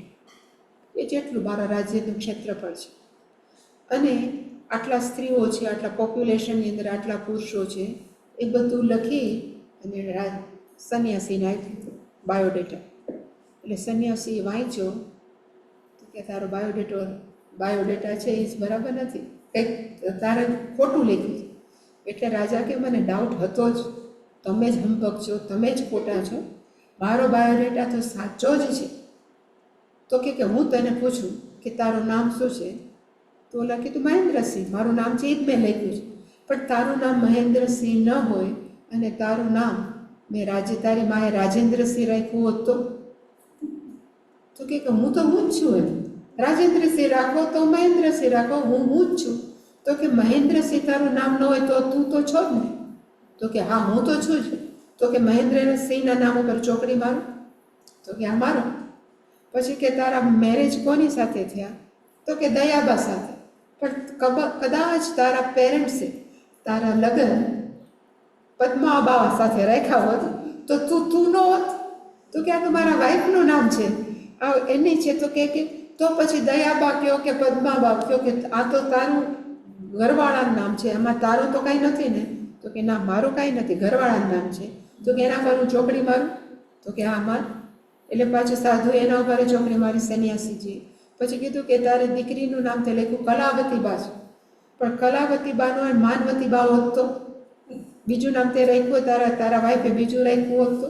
એ જેટલું મારા રાજ્યનું ક્ષેત્રફળ છે. અને આટલા સ્ત્રીઓ છે, આટલા પોપ્યુલેશનની અંદર આટલા પુરુષો છે, એ બધું લખી અને સંન્યાસીને આપ્યું બાયોડેટા. એટલે સંન્યાસીએ વાંચ્યો તો કે તારો બાયોડેટા છે એ બરાબર નથી, કંઈક તારે ખોટું લખ્યું છે. એટલે રાજા કે મને ડાઉટ હતો જ, તમે જ હંબક છો, તમે જ ખોટા છો. મારો બાયોડેટા તો સાચો જ છે. તો કે હું તને પૂછું કે તારું નામ શું છે? તો ઓલા કીધું મહેન્દ્રસિંહ. મારું નામ છે એ જ મેં લખ્યું છે. પણ તારું નામ મહેન્દ્રસિંહ ન હોય અને તારું નામ તારી માએ રાજેન્દ્રસિંહ રાખ્યું હોત તો કે હું તો હું જ છું. એમ રાજેન્દ્રસિંહ રાખો તો મહેન્દ્રસિંહ રાખો, હું જ છું. તો કે મહેન્દ્રસિંહ તારું નામ ન હોય તો તું તો છો જ ને? તો કે હા હું તો છું જ. તો કે મહેન્દ્રસિંહના નામ ઉપર ચોકડી મારું? તો કે હા મારો. પછી કે તારા મેરેજ કોની સાથે થયા? તો કે દયાબા સાથે. પણ કદાચ તારા પેરેન્ટ્સે તારા લગ્ન પદ્માબા સાથે રાખ્યા હોત તો તું ન હોત. તો કે આ તો મારા વાઈફનું નામ છે, આ એની છે. તો કે તો પછી દયાબા કયો કે પદ્માબા કયો કે આ તો તારું ઘરવાળાનું નામ છે, એમાં તારું તો કાંઈ નથી ને? તો કે ના મારું કાંઈ નથી, ઘરવાળાનું નામ છે. તો કે એના પર હું ચોકડી મારું? તો કે હા માર. એટલે પાછું સાધુ એના ઉપર ચોકડી મારી, સન્યાસીજી. પછી કીધું કે તારી દીકરીનું નામ તે લખ્યું કલાવતીબા છે, પણ કલાવતીબાનો માનવતીબા હોત બીજું નામ તે રાખ્યું તારા વાઈફે બીજું રાખ્યું હોત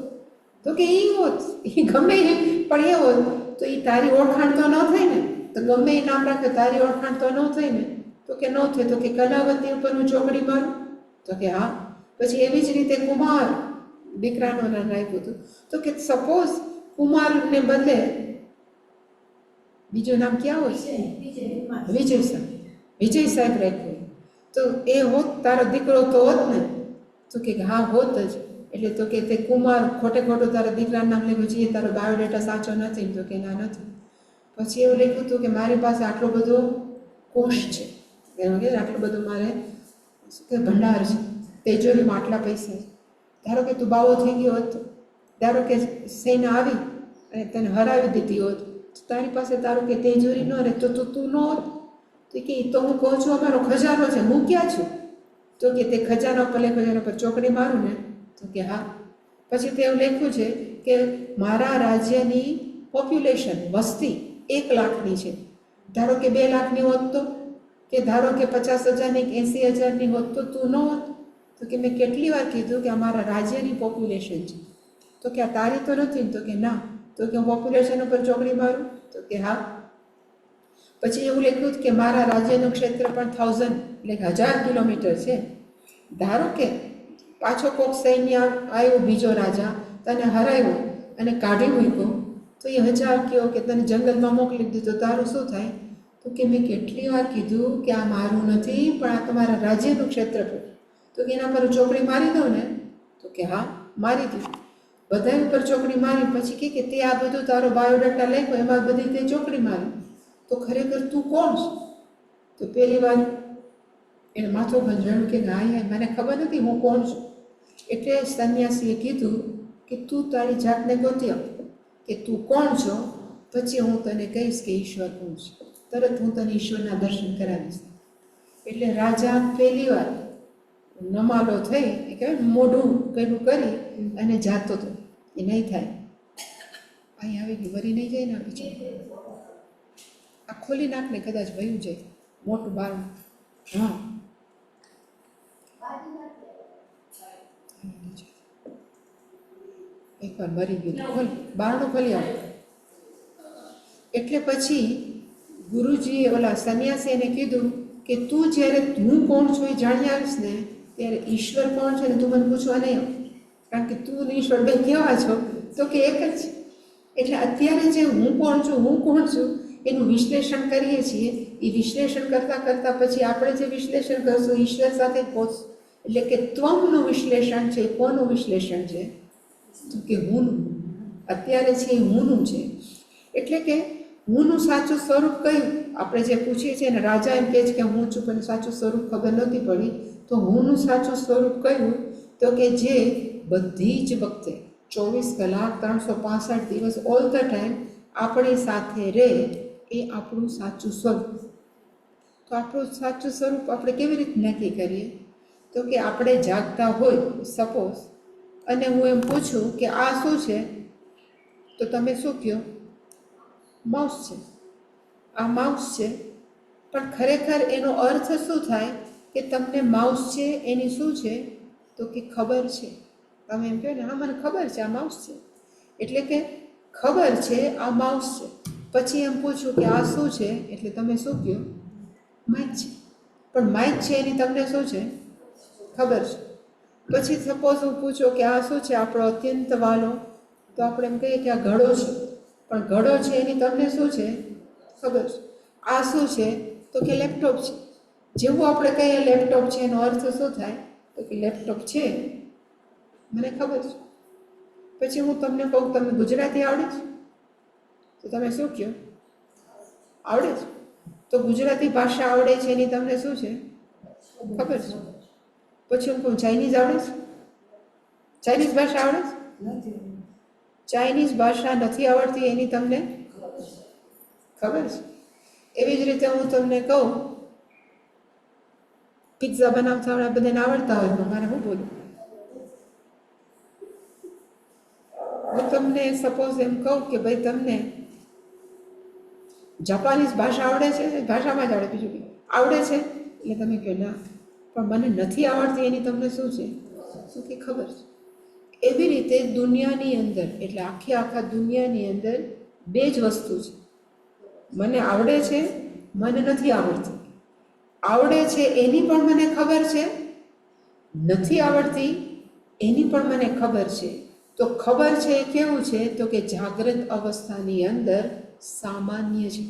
તો કે એ હોત, એ ગમે એ પણ એ હોત તો એ તારી ઓળખાણ તો ન થઈ ને? તો ગમે એ નામ રાખે તારી ઓળખાણ તો ન થઈ ને? તો કે ન થઈ. તો કે કલાવતી ઉપર હું ચોકડી મારું? તો કે હા. પછી એવી જ રીતે કુમાર દીકરાનું નામ રાખ્યું હતું. તો કે સપોઝ કુમારને બદલે બીજું નામ ક્યાં હોય? વિજય સાહેબ. વિજય સાહેબ રાખ્યું તો એ હોત તારો દીકરો તો હોત ને? તો કે હા હોત જ. એટલે તો કે તે કુમાર ખોટે ખોટું તારા દીકરાનું નામ લખ્યું છે, તારો બાયોડેટા સાચો નથી? તો કે ના નથી. પછી એવું લખ્યું હતું કે મારી પાસે આટલો બધો કોષ છે, એનું કે આટલું બધું મારે શું કે ભંડાર છે, તિજોરીમાં આટલા પૈસા છે. ધારો કે તું બાવો થઈ ગયો હોત, ધારો કે સેના આવી અને તને હરાવી દીધી હોત, તારી પાસે તારું કે તિજોરી ન રહે તો તું ન હોત? તો કે તો હું કહું છું અમારો ખજાનો છે, હું ક્યાં છું? તો કે તે ખજાનો પર ચોકડી મારું ને? તો કે હા. પછી તે એવું લખ્યું છે કે મારા રાજ્યની પોપ્યુલેશન વસ્તી 1 લાખની છે. ધારો કે 2 લાખની હોત તો? કે ધારો કે 50,000ની 80,000ની હોત તો તું ન હોત? તો કે મેં કેટલી વાર કીધું કે અમારા રાજ્યની પોપ્યુલેશન છે. તો કે આ તારી તો નથી ને? તો કે ના. તો કે પોપ્યુલેશન ઉપર ચોકડી મારું? તો કે હા. પછી એવું લખ્યું કે મારા રાજ્યનું ક્ષેત્ર પણ 1000 કિલોમીટર છે. ધારો કે પાછો કોક સૈન્ય આવ્યો, બીજો રાજા તને હરાવ્યો અને કાઢી મૂક્યો, તો એ 1000 કયો કે તને જંગલમાં મોકલી દીધો, તારું શું થાય? તો કે મેં કેટલી વાર કીધું કે આ મારું નથી, પણ આ તમારા રાજ્યનું ક્ષેત્રફળ. તો કે એના પર ચોકડી મારી દઉં ને? તો કે હા મારી દઉં. બધા ઉપર ચોકડી મારી. પછી કે તે આ બધું તારો બાયોડેટા લખ્યો એમાં બધી તે ચોકડી મારી, તો ખરેખર તું કોણ છે? તો પહેલી વાર એને માથું ભંજાણું કે હા મને ખબર નથી હું કોણ છું. એટલે સંન્યાસીએ કીધું કે તું તારી જાતને ગોતી આપ કે તું કોણ છો, પછી હું તને કહીશ કે ઈશ્વર કોણ છે. તરત હું તને ઈશ્વરના દર્શન કરાવીશ. એટલે રાજા પહેલી વાર નમાલો થઈ એ કહેવાય મોઢું પેલું કરી અને જાતો હતો. એ નહીં થાય, અહીં આવી ગયું, વરી નહીં જાય ને પછી આ ખોલી નાખને કદાચ વયું જાય મોટું બારું. હા એકવાર મરી ગયું, ખોલ બારણું ખોલી આવો. એટલે પછી ગુરુજીએ ઓલા સંન્યાસીને કીધું કે તું જ્યારે હું કોણ છું એ જાણી આવીશ ને ત્યારે ઈશ્વર કોણ છે ને તું મને પૂછવા નહીં આવ, કારણ કે તું ને ઈશ્વર બે કેવા છો? તો કે એક જ. એટલે અત્યારે જે હું કોણ છું એનું વિશ્લેષણ કરીએ છીએ, એ વિશ્લેષણ કરતાં કરતાં પછી આપણે જે વિશ્લેષણ કરશું ઈશ્વર સાથે પહોંચશું. એટલે કે ત્વમનું વિશ્લેષણ છે. કોનું વિશ્લેષણ છે? તો કે હુંનું. અત્યારે છે એ હુંનું છે. એટલે કે હુંનું સાચું સ્વરૂપ કયું? આપણે જે પૂછીએ છીએ ને, રાજા એમ કહે છે કે હું છું, પણ સાચું સ્વરૂપ ખબર નથી પડી. તો હુંનું સાચું સ્વરૂપ કયું? તો કે જે બધી જ વખતે 24 કલાક 365 દિવસ ઓલ ધ ટાઈમ આપણી સાથે રહે, એ આપણું સાચું સ્વરૂપ. તો આપણું સાચું સ્વરૂપ આપણે કેવી રીતે નક્કી કરીએ? તો કે આપણે જાગતા હોય સપોઝ, અને હું એમ પૂછું કે આ શું છે? તો તમે શું કહો? માઉસ છે. આ માઉસ છે. પણ ખરેખર એનો અર્થ શું થાય કે તમને માઉસ છે એની શું છે? તો કે ખબર છે. તમે એમ કહો ને હા મને ખબર છે આ માઉસ છે. એટલે કે ખબર છે આ માઉસ છે, પછી એમ પૂછું કે આ શું છે, એટલે તમે શું કહો? માઇક છે. પણ માઇક છે એની તમને શું છે? ખબર છે. પછી સપોઝ હું પૂછું કે આ શું છે, આપણો અત્યંત વાલો, તો આપણે એમ કહીએ કે આ ઘડો છે. પણ ઘડો છે એની તમને શું છે? ખબર છે. આ શું છે? તો કે લેપટોપ છે. જેવું આપણે કહીએ લેપટોપ છે એનો અર્થ શું થાય? તો કે લેપટોપ છે મને ખબર છે. પછી હું તમને કહું તમને ગુજરાતી આવડે છે, તો તમે શું કહો? આવડે છે. તો ગુજરાતી ભાષા આવડે છે એની તમને શું છે? ખબર છે. પછી હું કહું ચાઇનીઝ આવડે છે, ચાઇનીઝ ભાષા આવડે છે? ચાઇનીઝ ભાષા નથી આવડતી એની તમને ખબર છે. એવી જ રીતે હું તમને કહું પિઝા બનાવતા બધાને આવડતા હોય, પણ મારે શું બોલું? હું તમને સપોઝ એમ કહું કે ભાઈ તમને જાપાનીઝ ભાષા આવડે છે, ભાષામાં જ આવડે, બીજું કંઈ આવડે છે, એટલે તમે કહો ના, પણ મને નથી આવડતી એની તમને શું છે? શું કે ખબર છે. એવી રીતે દુનિયાની અંદર, એટલે આખા દુનિયાની અંદર બે જ વસ્તુ છે. મને આવડે છે, મને નથી આવડતી. આવડે છે એની પણ મને ખબર છે, નથી આવડતી એની પણ મને ખબર છે. તો ખબર છે એ કેવું છે? તો કે જાગ્રત અવસ્થાની અંદર સામાન્ય છે.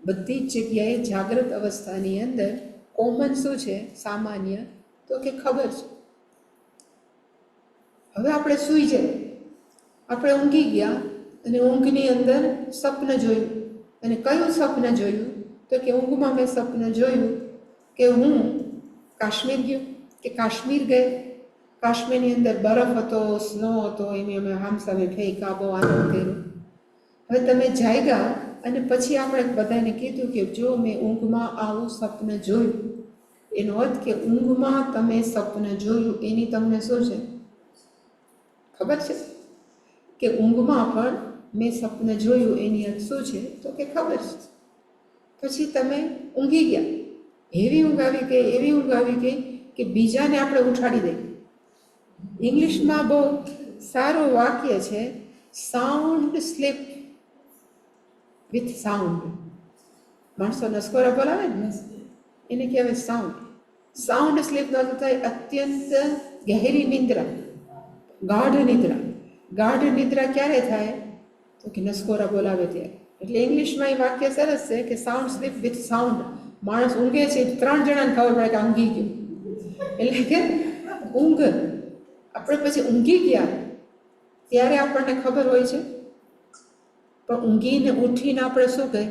બધી જ જગ્યાએ જાગ્રત અવસ્થાની અંદર કોમન શું છે? સામાન્ય. તો કે ખબર છે. હવે આપણે સૂઈ જાય, આપણે ઊંઘી ગયા અને ઊંઘની અંદર સ્વપ્ન જોયું. અને કયું સ્વપ્ન જોયું? તો કે ઊંઘમાં મેં સ્વપ્ન જોયું કે હું કાશ્મીર ગયો કે કાશ્મીર ગઈ. કાશ્મીરની અંદર બરફ હતો, સ્નો હતો, એની અમે સામસામે ફેંકા, બહુ આનંદ કર્યો. હવે તમે જાગ્યા અને પછી આપણે બધાને કીધું કે જો મેં ઊંઘમાં આવું સ્વપ્ન જોયું, એનો અર્થ કે ઊંઘમાં તમે સ્વપ્ન જોયું એની તમને શું છે? ખબર છે. કે ઊંઘમાં પણ મેં સ્વપ્ન જોયું એની અર્થ શું છે? તો કે ખબર છે. પછી તમે ઊંઘી ગયા, એવી ઊંઘ આવી ગઈ, એવી ઊંઘ આવી ગઈ કે બીજાને આપણે ઉઠાડી દઈએ. ઇંગ્લિશમાં બહુ સારું વાક્ય છે, સાઉન્ડ સ્લીપ વિથ સાઉન્ડ. માણસો નસકોરા બોલાવે ને, એને કહેવાય સાઉન્ડ. સાઉન્ડ સ્લીપનો અર્થ થાય અત્યંત ગહેરી નિદ્રા, ગાઢ નિદ્રા. ગાઢ નિદ્રા ક્યારે થાય? તો કે નસકોરા બોલાવે ત્યારે. એટલે ઇંગ્લિશમાં એ વાક્ય સરસ છે કે સાઉન્ડ સ્લીપ વિથ સાઉન્ડ. માણસ ઊંઘે છે, 3 જણાને ખબર પડે કે ઊંઘી ગયું. એટલે કે ઊંઘ, આપણે પછી ઊંઘી ગયા ત્યારે આપણને ખબર હોય છે, પણ ઊંઘીને ઉઠીને આપણે શું કહે?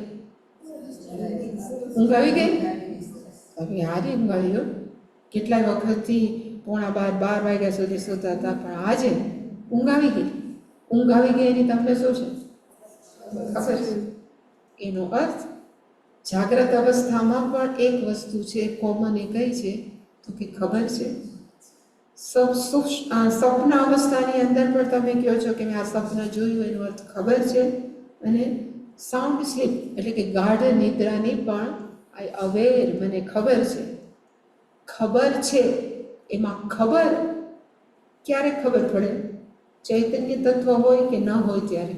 ઊંઘ આવી ગઈ. હવે હારી ઊંઘ આવી ગયો. કેટલાય વખતથી 11:30 વાગ્યા સુધી સૂતા હતા, પણ આજે ઊંઘ આવી ગઈ. ઊંઘ આવી ગઈ એની તમને શું છે? ખબર છે. એનો અર્થ જાગ્રત અવસ્થામાં પણ એક વસ્તુ છે કોમન, એ કઈ છે? તો કે ખબર છે. સ્વપ્ન અવસ્થાની અંદર પણ તમે કહો છો કે મેં આ સ્વપ્ન જોયું, એનો અર્થ ખબર છે. અને સાઉન્ડ સ્લીપ એટલે કે ગાઢ નિદ્રાની પણ આઈ અવેર, મને ખબર છે. ખબર છે એમાં ખબર ક્યારે ખબર પડે? ચૈતન્ય તત્વ હોય કે ન હોય ત્યારે?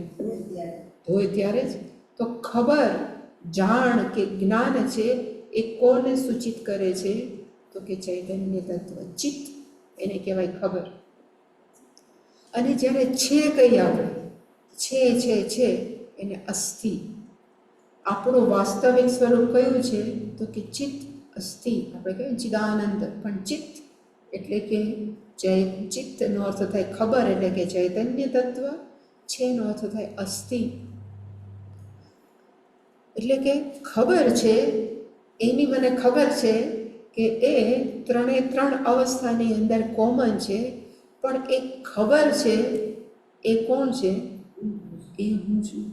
હોય ત્યારે જ. તો ખબર, જાણ કે જ્ઞાન છે એ કોને સૂચિત કરે છે? તો કે ચૈતન્ય તત્વ, ચિત્ત, એને કહેવાય ખબર. અને જ્યારે છે કહીએ આપણે, છે એને અસ્થિ. આપણું વાસ્તવિક સ્વરૂપ કયું છે? તો કે ચિત્ત, અસ્થિ. આપણે કહીએ ચિદાનંદ, પણ ચિત્ત એટલે કે ચિત્તનો અર્થ થાય ખબર, એટલે કે ચૈતન્ય તત્વ. છેનો અર્થ થાય અસ્થિ. એટલે કે ખબર છે એની મને ખબર છે કે એ 3 અવસ્થાની અંદર કોમન છે, પણ એ ખબર છે એ કોણ છે? એ હું છું.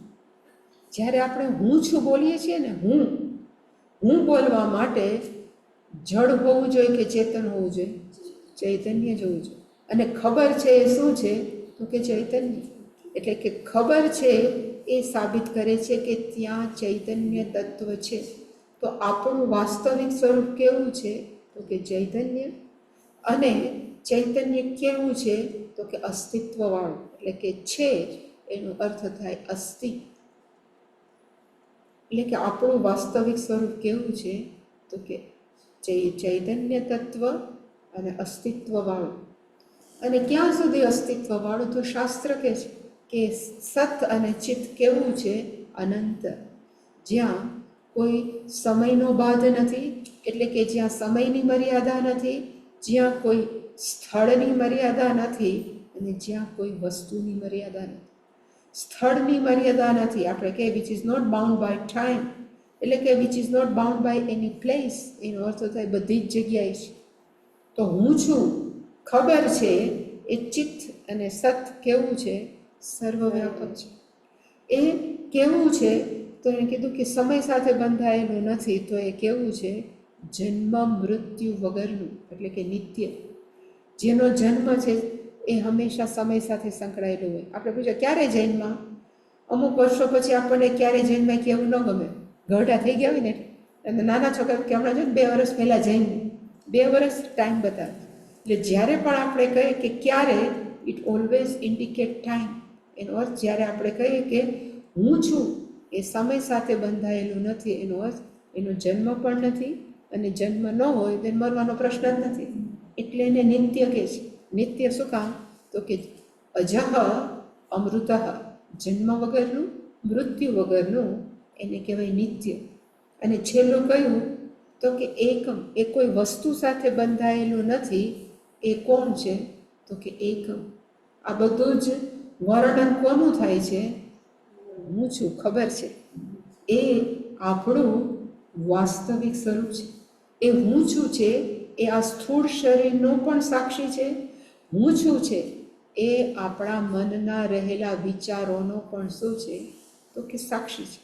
જ્યારે આપણે હું છું બોલીએ છીએ ને, હું બોલવા માટે જડ હોવું જોઈએ કે ચેતન હોવું જોઈએ? ચૈતન્ય જ હોવું જોઈએ. અને ખબર છે એ શું છે? તો કે ચૈતન્ય. એટલે કે ખબર છે એ સાબિત કરે છે કે ત્યાં ચૈતન્ય તત્વ છે. તો આપણું વાસ્તવિક સ્વરૂપ કેવું છે? તો કે ચૈતન્ય. અને ચૈતન્ય કેવું છે? તો કે અસ્તિત્વવાળું, એટલે કે છે એનો અર્થ થાય અસ્થિ. એટલે કે આપણું વાસ્તવિક સ્વરૂપ કેવું છે તો કે ચૈતન્ય તત્વ અને અસ્તિત્વવાળું. અને ક્યાં સુધી અસ્તિત્વવાળું? તો શાસ્ત્ર કહે છે કે સત અને ચિત્ત કેવું છે? અનંત, જ્યાં કોઈ સમયનો બાધ નથી, એટલે કે જ્યાં સમયની મર્યાદા નથી, જ્યાં કોઈ સ્થળની મર્યાદા નથી, અને જ્યાં કોઈ વસ્તુની મર્યાદા નથી. સ્થળની મર્યાદા નથી, આપણે કહીએ which is not bound by time, એટલે કે which is not bound by any place. એનો અર્થ થાય બધી જ જગ્યાએ છે. તો હું છું, ખબર છે, એ ચિત્ત અને સત કેવું છે? સર્વવ્યાપક છે. એ કેવું છે? તો એને કીધું કે સમય સાથે બંધાયેલું નથી, તો એ કેવું છે? જન્મ મૃત્યુ વગરનું, એટલે કે નિત્ય. જેનો જન્મ છે એ હંમેશા સમય સાથે સંકળાયેલો હોય. આપણે પૂછ્યું ક્યારે જન્મા? અમુક વર્ષો પછી આપણને ક્યારે જન્માય કેવું ન ગમે, ગઢા થઈ ગયા હોય ને. અને નાના છોકરા કે હમણાં જો 2 વર્ષ પહેલાં જન્મ, 2 વર્ષ ટાઈમ બતાવે. એટલે જ્યારે પણ આપણે કહીએ કે ક્યારે, ઇટ ઓલવેઝ ઇન્ડિકેટ ટાઈમ. એનો અર્થ જ્યારે આપણે કહીએ કે હું છું, એ સમય સાથે બંધાયેલું નથી, એનો અર્થ એનો જન્મ પણ નથી, અને જન્મ ન હોય તો મરવાનો પ્રશ્ન જ નથી. એટલે એને નિત્ય કહે છે. નિત્ય શું કામ? તો કે અજહ અમૃત, જન્મ વગરનું, મૃત્યુ વગરનું, એને કહેવાય નિત્ય. અને છેલ્લું કયું? તો કે એકમ, એ કોઈ વસ્તુ સાથે બંધાયેલું નથી. એ કોણ છે? તો કે એકમ. આ બધું જ વર્ણન કોનું થાય છે? હું છું, ખબર છે. એ આપણું વાસ્તવિક સ્વરૂપ છે. એ હું છું છે એ આ સ્થૂળ શરીરનો પણ સાક્ષી છે. હું છું છે એ આપણા મનના રહેલા વિચારોનો પણ શું છે? તો કે સાક્ષી છે.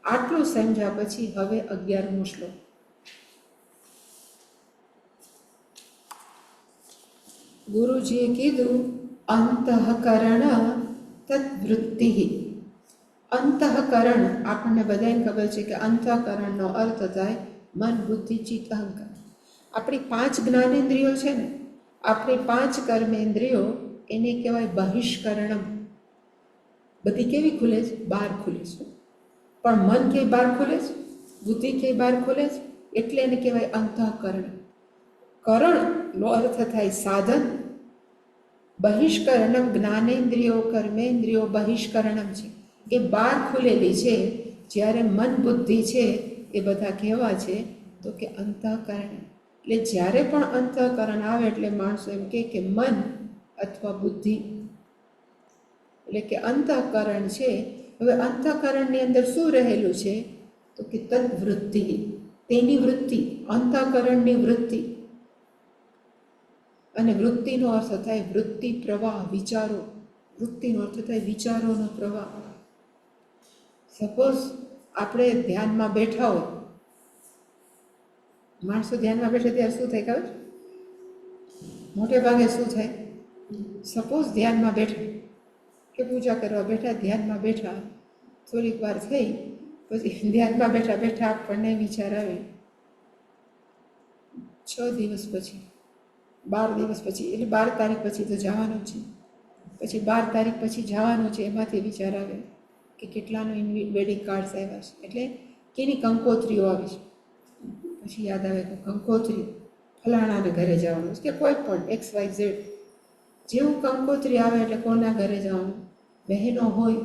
આટલું સમજ્યા પછી હવે 11મો શ્લોક. ગુરુજીએ કીધું અંતઃકરણ તદ્વૃત્તિ. અંતઃકરણ આપણને બધાને ખબર છે કે અંતઃકરણનો અર્થ થાય મન, બુદ્ધિ, ચિત્ત, અહંકાર. આપણી 5 જ્ઞાનેન્દ્રિયો છે ને, આપણી 5 કર્મેન્દ્રિયો, એને કહેવાય બહિષ્કરણમ. બધી કેવી ખુલે છે? બહાર ખુલે છે. પણ મન ક્યાંય બહાર ખુલે છે? બુદ્ધિ ક્યાંય બહાર ખુલે છે? એટલે એને કહેવાય અંતઃકરણ. કરણનો અર્થ થાય સાધન. બહિષ્કરણમ જ્ઞાનેન્દ્રિયો કર્મેન્દ્રિયો બહિષ્કરણમ છે, એ બહાર ખુલેલી છે. જ્યારે મન બુદ્ધિ છે એ બધા કેવા છે? તો કે અંતઃકરણ. એટલે જ્યારે પણ અંતઃકરણ આવે એટલે માણસો એમ કે મન અથવા બુદ્ધિ, એટલે કે અંતઃકરણ છે. હવે અંતઃકરણની અંદર શું રહેલું છે? તો કે તદ્વૃત્તિ, તેની વૃત્તિ, અંતઃકરણની વૃત્તિ. અને વૃત્તિનો અર્થ થાય વૃત્તિ પ્રવાહ, વિચારો. વૃત્તિનો અર્થ થાય વિચારોનો પ્રવાહ. સપોઝ આપણે ધ્યાનમાં બેઠા હોય, માણસો ધ્યાનમાં બેઠે ત્યારે શું થાય ખબર? મોટે ભાગે શું થાય? સપોઝ ધ્યાનમાં બેઠા કે પૂજા કરવા બેઠા, ધ્યાનમાં બેઠા, થોડીક વાર થઈ પછી ધ્યાનમાં બેઠા બેઠા આપણને વિચાર આવે 6 દિવસ પછી, 12 દિવસ પછી, એટલે 12 તારીખ પછી તો જવાનું છે. પછી 12 તારીખ પછી જવાનું છે, એમાંથી વિચાર આવે કે કેટલાનું વેડિંગ કાર્ડ્સ આવ્યા છે, એટલે કેની કંકોત્રીઓ આવી છે. પછી યાદ આવે કે કંકોત્રી ફલાણાને ઘરે જવાનું છે, કે કોઈ પણ XYZ. જેવું કંકોત્રી આવે એટલે કોના ઘરે જવાનું? બહેનો હોય,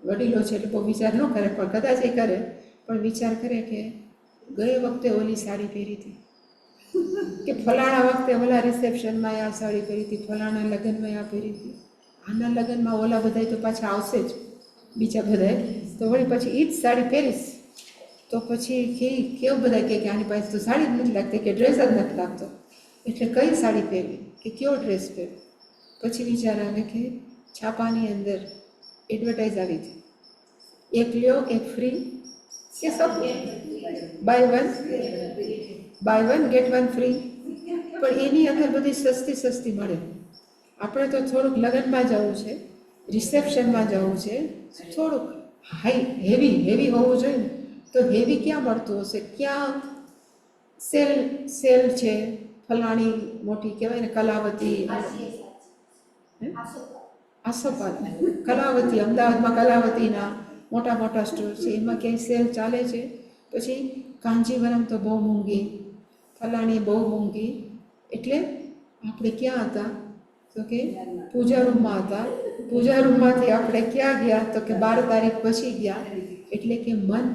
વડીલો છે એટલે બહુ વિચાર ન કરે, પણ કદાચ એ કરે, પણ વિચાર કરે કે ગઈ વખતે ઓલી સાડી પહેરી હતી, કે ફલાણા વખતે ઓલા રિસેપ્શનમાં આ સાડી પહેરી હતી, ફલાણા લગ્નમાં આ પહેરી હતી, આના લગ્નમાં ઓલા બધા તો પાછા આવશે જ, બીજા બધા, તો વળી પછી એ જ સાડી પહેરીશ. તો પછી કેવું બધા કે આની પાસે તો સાડી જ નથી લાગતી, કે ડ્રેસ જ નથી લાગતો, એટલે કઈ સાડી પહેરવી, કે કયો ડ્રેસ પહેરવો. પછી વિચાર આવે કે છાપાની અંદર એડવર્ટાઇઝ આવી હતી, એક લ્યો એક ફ્રી, કે સબ buy one get one free. પણ એની અંદર બધી સસ્તી મળે. આપણે તો થોડુંક લગ્નમાં જવું છે, રિસેપ્શનમાં જવું છે, થોડુંક હેવી હોવું જોઈએ ને, તો હેવી ક્યાં મળતું હશે? ક્યાં સેલ છે? ફલાણી મોટી કહેવાય ને, કલાવતી, આસોપાલ કલાવતી, અમદાવાદમાં કલાવતીના મોટા મોટા સ્ટોર છે, એમાં ક્યાંય સેલ ચાલે છે. પછી કાંજીવરમ તો બહુ મોંઘી, ફલાણી બહુ મોંઘી. એટલે આપણે ક્યાં હતા? તો કે પૂજા રૂમમાં હતા. પૂજા રૂમમાંથી આપણે ક્યાં ગયા? તો કે 12 તારીખ પછી ગયા. એટલે કે મન,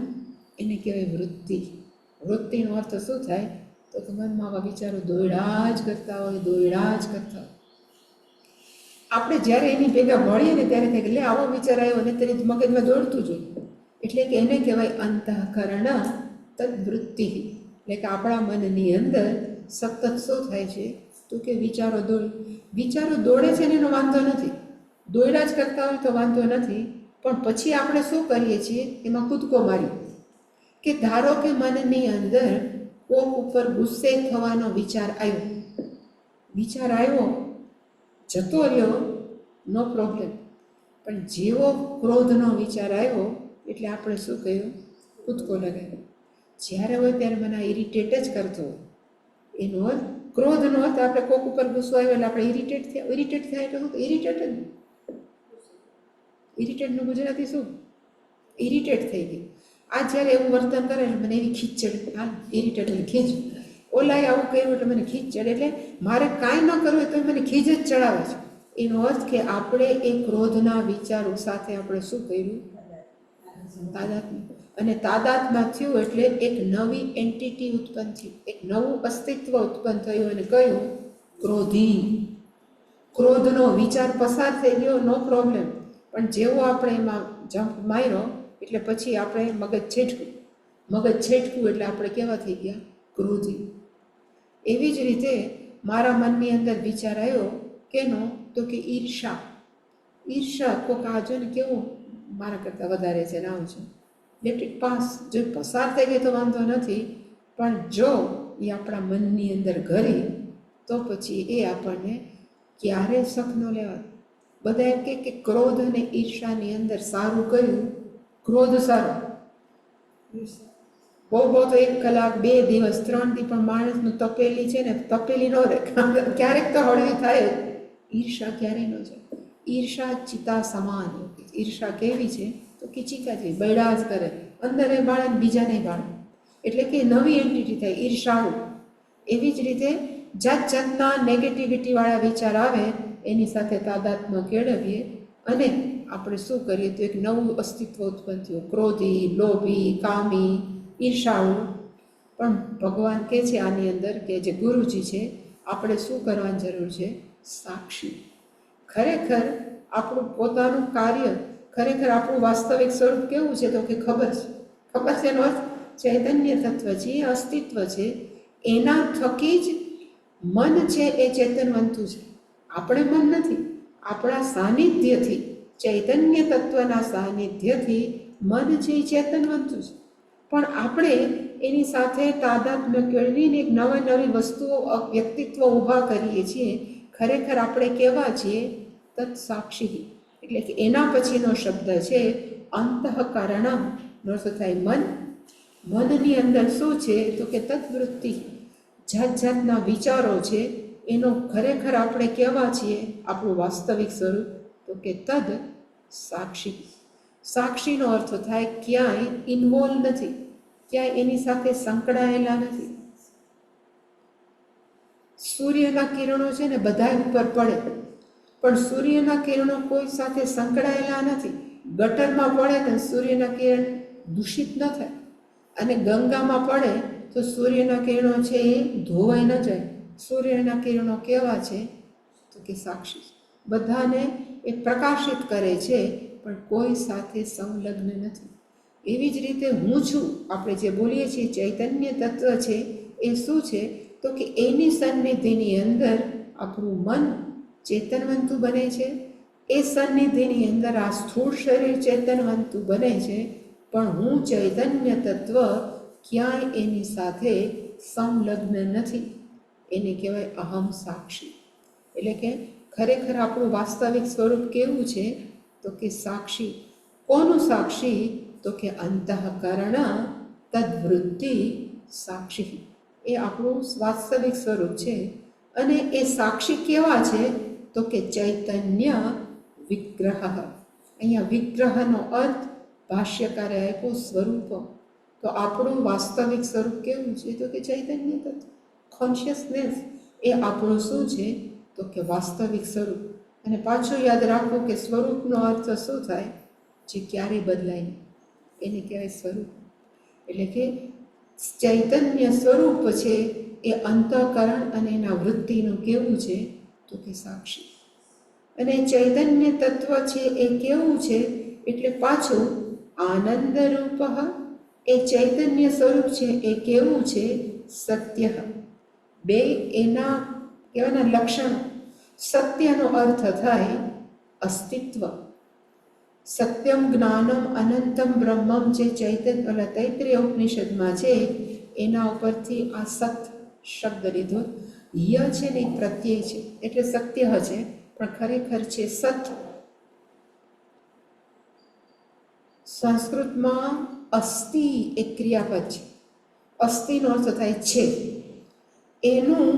એને કહેવાય વૃત્તિ. વૃત્તિનો અર્થ શું થાય? તો કે મનમાં આવા વિચારો દોડ્યા જ કરતા હોય, દોડ્યા જ કરતા હોય. આપણે જ્યારે એની ભેગા મળીએ ને ત્યારે થાય કે લે આવો વિચાર આવ્યો ને તેની મગજમાં દોડતું જ હોય. એટલે કે એને કહેવાય અંતઃકરણ તદ્વૃત્તિ. એટલે કે આપણા મનની અંદર સતત શું થાય છે? તો કે વિચારો દોડે છે ને એનો વાંધો નથી, દોડ્યા જ કરતા હોય તો વાંધો નથી. પણ પછી આપણે શું કરીએ છીએ? એમાં કૂદકો મારીએ. કે ધારો કે મનની અંદર કોક ઉપર ગુસ્સે થવાનો વિચાર આવ્યો, જતો રહ્યો, નો પ્રોબ્લેમ. પણ જેવો ક્રોધનો વિચાર આવ્યો એટલે આપણે શું કહ્યું? કૂદકો લગાવ્યો. જ્યારે હોય ત્યારે મને આ ઇરિટેટ જ કરતો હોય. એનો અર્થ ક્રોધનો અર્થ આપણે કોક ઉપર ગુસ્સો આવ્યો એટલે આપણે ઇરિટેટ થયા એટલે શું? ઇરિટેટ જ. ઇરિટેટનું ગુજરાતી શું? ઇરિટેટ થઈ ગઈ. આ જ્યારે એવું વર્તન કરે એટલે મને એવી ખીચ ચડે. હા, ઇરિટેટ એટલે ખીચ. ઓલાએ આવું કર્યું એટલે મને ખીચ ચડે. એટલે મારે કાંઈ ન કરવું હોય તો મને ખીચ જ ચડાવે છે. એનો અર્થ કે આપણે એ ક્રોધના વિચારો સાથે આપણે શું કર્યું? તાદાત્મ્ય. અને તાદાત્મ્ય થયું એટલે એક નવી એન્ટિટી ઉત્પન્ન થયું, એક નવું અસ્તિત્વ ઉત્પન્ન થયું. અને કયું? ક્રોધી. ક્રોધનો વિચાર પસાર થઈ ગયો, નો પ્રોબ્લેમ. પણ જેવો આપણે એમાં જમ્પ માર્યો એટલે પછી આપણે મગજ છેટકું એટલે આપણે કેવા થઈ ગયા? ક્રોધી. એવી જ રીતે મારા મનની અંદર વિચાર આવ્યો કેનો? તો કે ઈર્ષા. કોક આજો ને કેવું મારા કરતાં વધારે છે ને આવું છે, લેટ ઇટ પાસ. જો પસાર થઈ ગઈ તો વાંધો નથી, પણ જો એ આપણા મનની અંદર ઘરી તો પછી એ આપણને ક્યારે શક ન લેવા. બધા એમ કે ક્રોધ અને ઈર્ષાની અંદર સારું કર્યું, ક્રોધ સારો. બહુ તો 1 કલાક, 2 દિવસ, 3 દી, પણ માણસનું તપેલી છે ને તપેલી ન રહે. ક્યારેક તો હળવી થાય. ઈર્ષા ક્યારેય ન જાય. ઈર્ષા ચિતા સમાન. ઈર્ષા કેવી છે? તો કે ચિતા જેવી, બળ્યા જ કરે, અંદર એ બાળે ને બીજા નહીં બાળે. એટલે કે નવી એન્ટિટી થાય, ઈર્ષાળુ. એવી જ રીતે જાતના નેગેટિવિટીવાળા વિચાર આવે એની સાથે તાદાત્મ્ય કેળવીએ અને આપણે શું કરીએ? તો એક નવું અસ્તિત્વ ઉત્પન્ન થયું, ક્રોધી, લોભી, કામી, ઈર્ષાળુ. પણ ભગવાન કહે છે આની અંદર કે જે ગુરુજી છે, આપણે શું કરવાની જરૂર છે? સાક્ષી. ખરેખર આપણું પોતાનું કાર્ય, ખરેખર આપણું વાસ્તવિક સ્વરૂપ કેવું છે? તો કે ખબર છે એનો અર્થ ચૈતન્ય તત્વ છે, એ અસ્તિત્વ છે. એના થકી જ મન છે એ ચેતનવંતું છે. આપણે મન નથી. આપણા સાનિધ્યથી, ચૈતન્ય તત્વના સાનિધ્યથી મન છે એ ચેતનવંતું છે. પણ આપણે એની સાથે તાદાત્મ્ય કેળવીને એક નવી વસ્તુઓ, વ્યક્તિત્વ ઊભા કરીએ છીએ. ખરેખર આપણે કેવા છીએ? તત્સાક્ષી. એટલે કે એના પછીનો શબ્દ છે અંતઃકરણમ. નો અર્થ થાય મન. મનની અંદર શું છે? તો કે તદ્વૃત્તિ. જાતના વિચારો છે, એનો ખરેખર આપણે કેવા છીએ? આપણું વાસ્તવિક સ્વરૂપ તો કે તદ સાક્ષી. સાક્ષીનો અર્થ થાય ક્યાંય ઇન્વોલ્વ નથી, ક્યાંય એની સાથે સંકળાયેલા નથી. સૂર્યના કિરણો છે ને બધા ઉપર પડે, પણ સૂર્યના કિરણો કોઈ સાથે સંકળાયેલા નથી. ગટરમાં પડે ને સૂર્યના કિરણ દૂષિત ન થાય, અને ગંગામાં પડે તો સૂર્યના કિરણો છે એ ધોવાઈ ન જાય. સૂર્યના કિરણો કેવા છે? તો કે સાક્ષી. બધાને એ પ્રકાશિત કરે છે, પણ કોઈ સાથે સંલગ્ન નથી. એવી જ રીતે હું છું, આપણે જે બોલીએ છીએ ચૈતન્ય તત્વ છે, એ શું છે? તો કે એની સન્નિધિની અંદર આપણું મન ચેતનવંતું બને છે. એ સન્નિધિની અંદર આ સ્થૂળ શરીર ચેતનવંતું બને છે, પણ હું ચૈતન્ય તત્વ ક્યાંય એની સાથે સંલગ્ન નથી. એને કહેવાય અહમ સાક્ષી. એટલે કે ખરેખર આપણું વાસ્તવિક સ્વરૂપ કેવું છે? તો કે સાક્ષી. કોનું સાક્ષી? તો કે અંતઃકરણ તદ્વૃત્તિ સાક્ષી. એ આપણું વાસ્તવિક સ્વરૂપ છે. અને એ સાક્ષી કેવા છે? તો કે ચૈતન્ય વિગ્રહ. અહીંયા વિગ્રહનો અર્થ ભાષ્યકારે આપ્યો સ્વરૂપ. તો આપણું વાસ્તવિક સ્વરૂપ કેવું છે? તો કે ચૈતન્ય તત્વ, કોન્શિયસનેસ. એ આપણું શું છે? તો કે વાસ્તવિક સ્વરૂપ. અને પાછું યાદ રાખવું કે સ્વરૂપનો અર્થ શું થાય? જે ક્યારેય બદલાય નહીં, એને કહેવાય સ્વરૂપ. એટલે કે ચૈતન્ય સ્વરૂપ છે એ અંતઃકરણ અને એના વૃત્તિનું કેવું છે? તો કે સાક્ષી. અને ચૈતન્ય તત્વ છે એ કેવું છે? એટલે પાછું આનંદ રૂપ. એ ચૈતન્ય સ્વરૂપ છે એ કેવું છે? સત્ય. બે એના કહેવાના લક્ષણ. સત્યનો અર્થ થાય અસ્તિત્વ. સત્યમ જ્ઞાનમ અનંતમ બ્રહ્મમ જે ચૈતન્ય તૈત્રીય ઉપનિષદમાં છે એના ઉપરથી આ સત શબ્દ લીધો. ય છે ને એ પ્રત્યય છે એટલે સત્ય છે, પણ ખરેખર છે સત. સંસ્કૃતમાં અસ્થિ એક ક્રિયાપદ છે. અસ્થિનો અર્થ થાય છે. એનું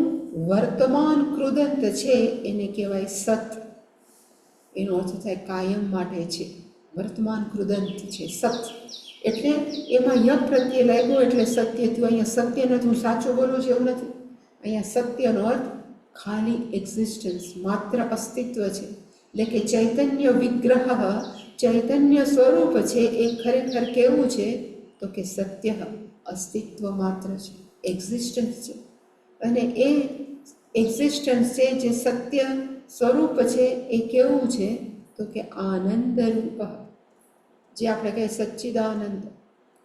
વર્તમાન કૃદંત છે એને કહેવાય સત. એનો અર્થ થાય કાયમ માટે છે. વર્તમાન કૃદંત છે સત. એટલે એમાં ય પ્રત્યે લાગ્યો એટલે સત્ય થયું. અહીંયા સત્ય નથી, હું સાચું બોલું છું એવું નથી. અહીંયા સત્યનો અર્થ ખાલી એક્ઝિસ્ટન્સ, માત્ર અસ્તિત્વ છે. એટલે કે ચૈતન્ય વિગ્રહ, ચૈતન્ય સ્વરૂપ છે એ ખરેખર કેવું છે? તો કે સત્ય, અસ્તિત્વ માત્ર છે, એક્ઝિસ્ટન્સ છે. અને એ એક્ઝિસ્ટન્સ છે જે સત્ય સ્વરૂપ છે એ કેવું છે? તો કે આનંદ રૂપ, જે આપણે કહીએ સચ્ચિદાનંદ.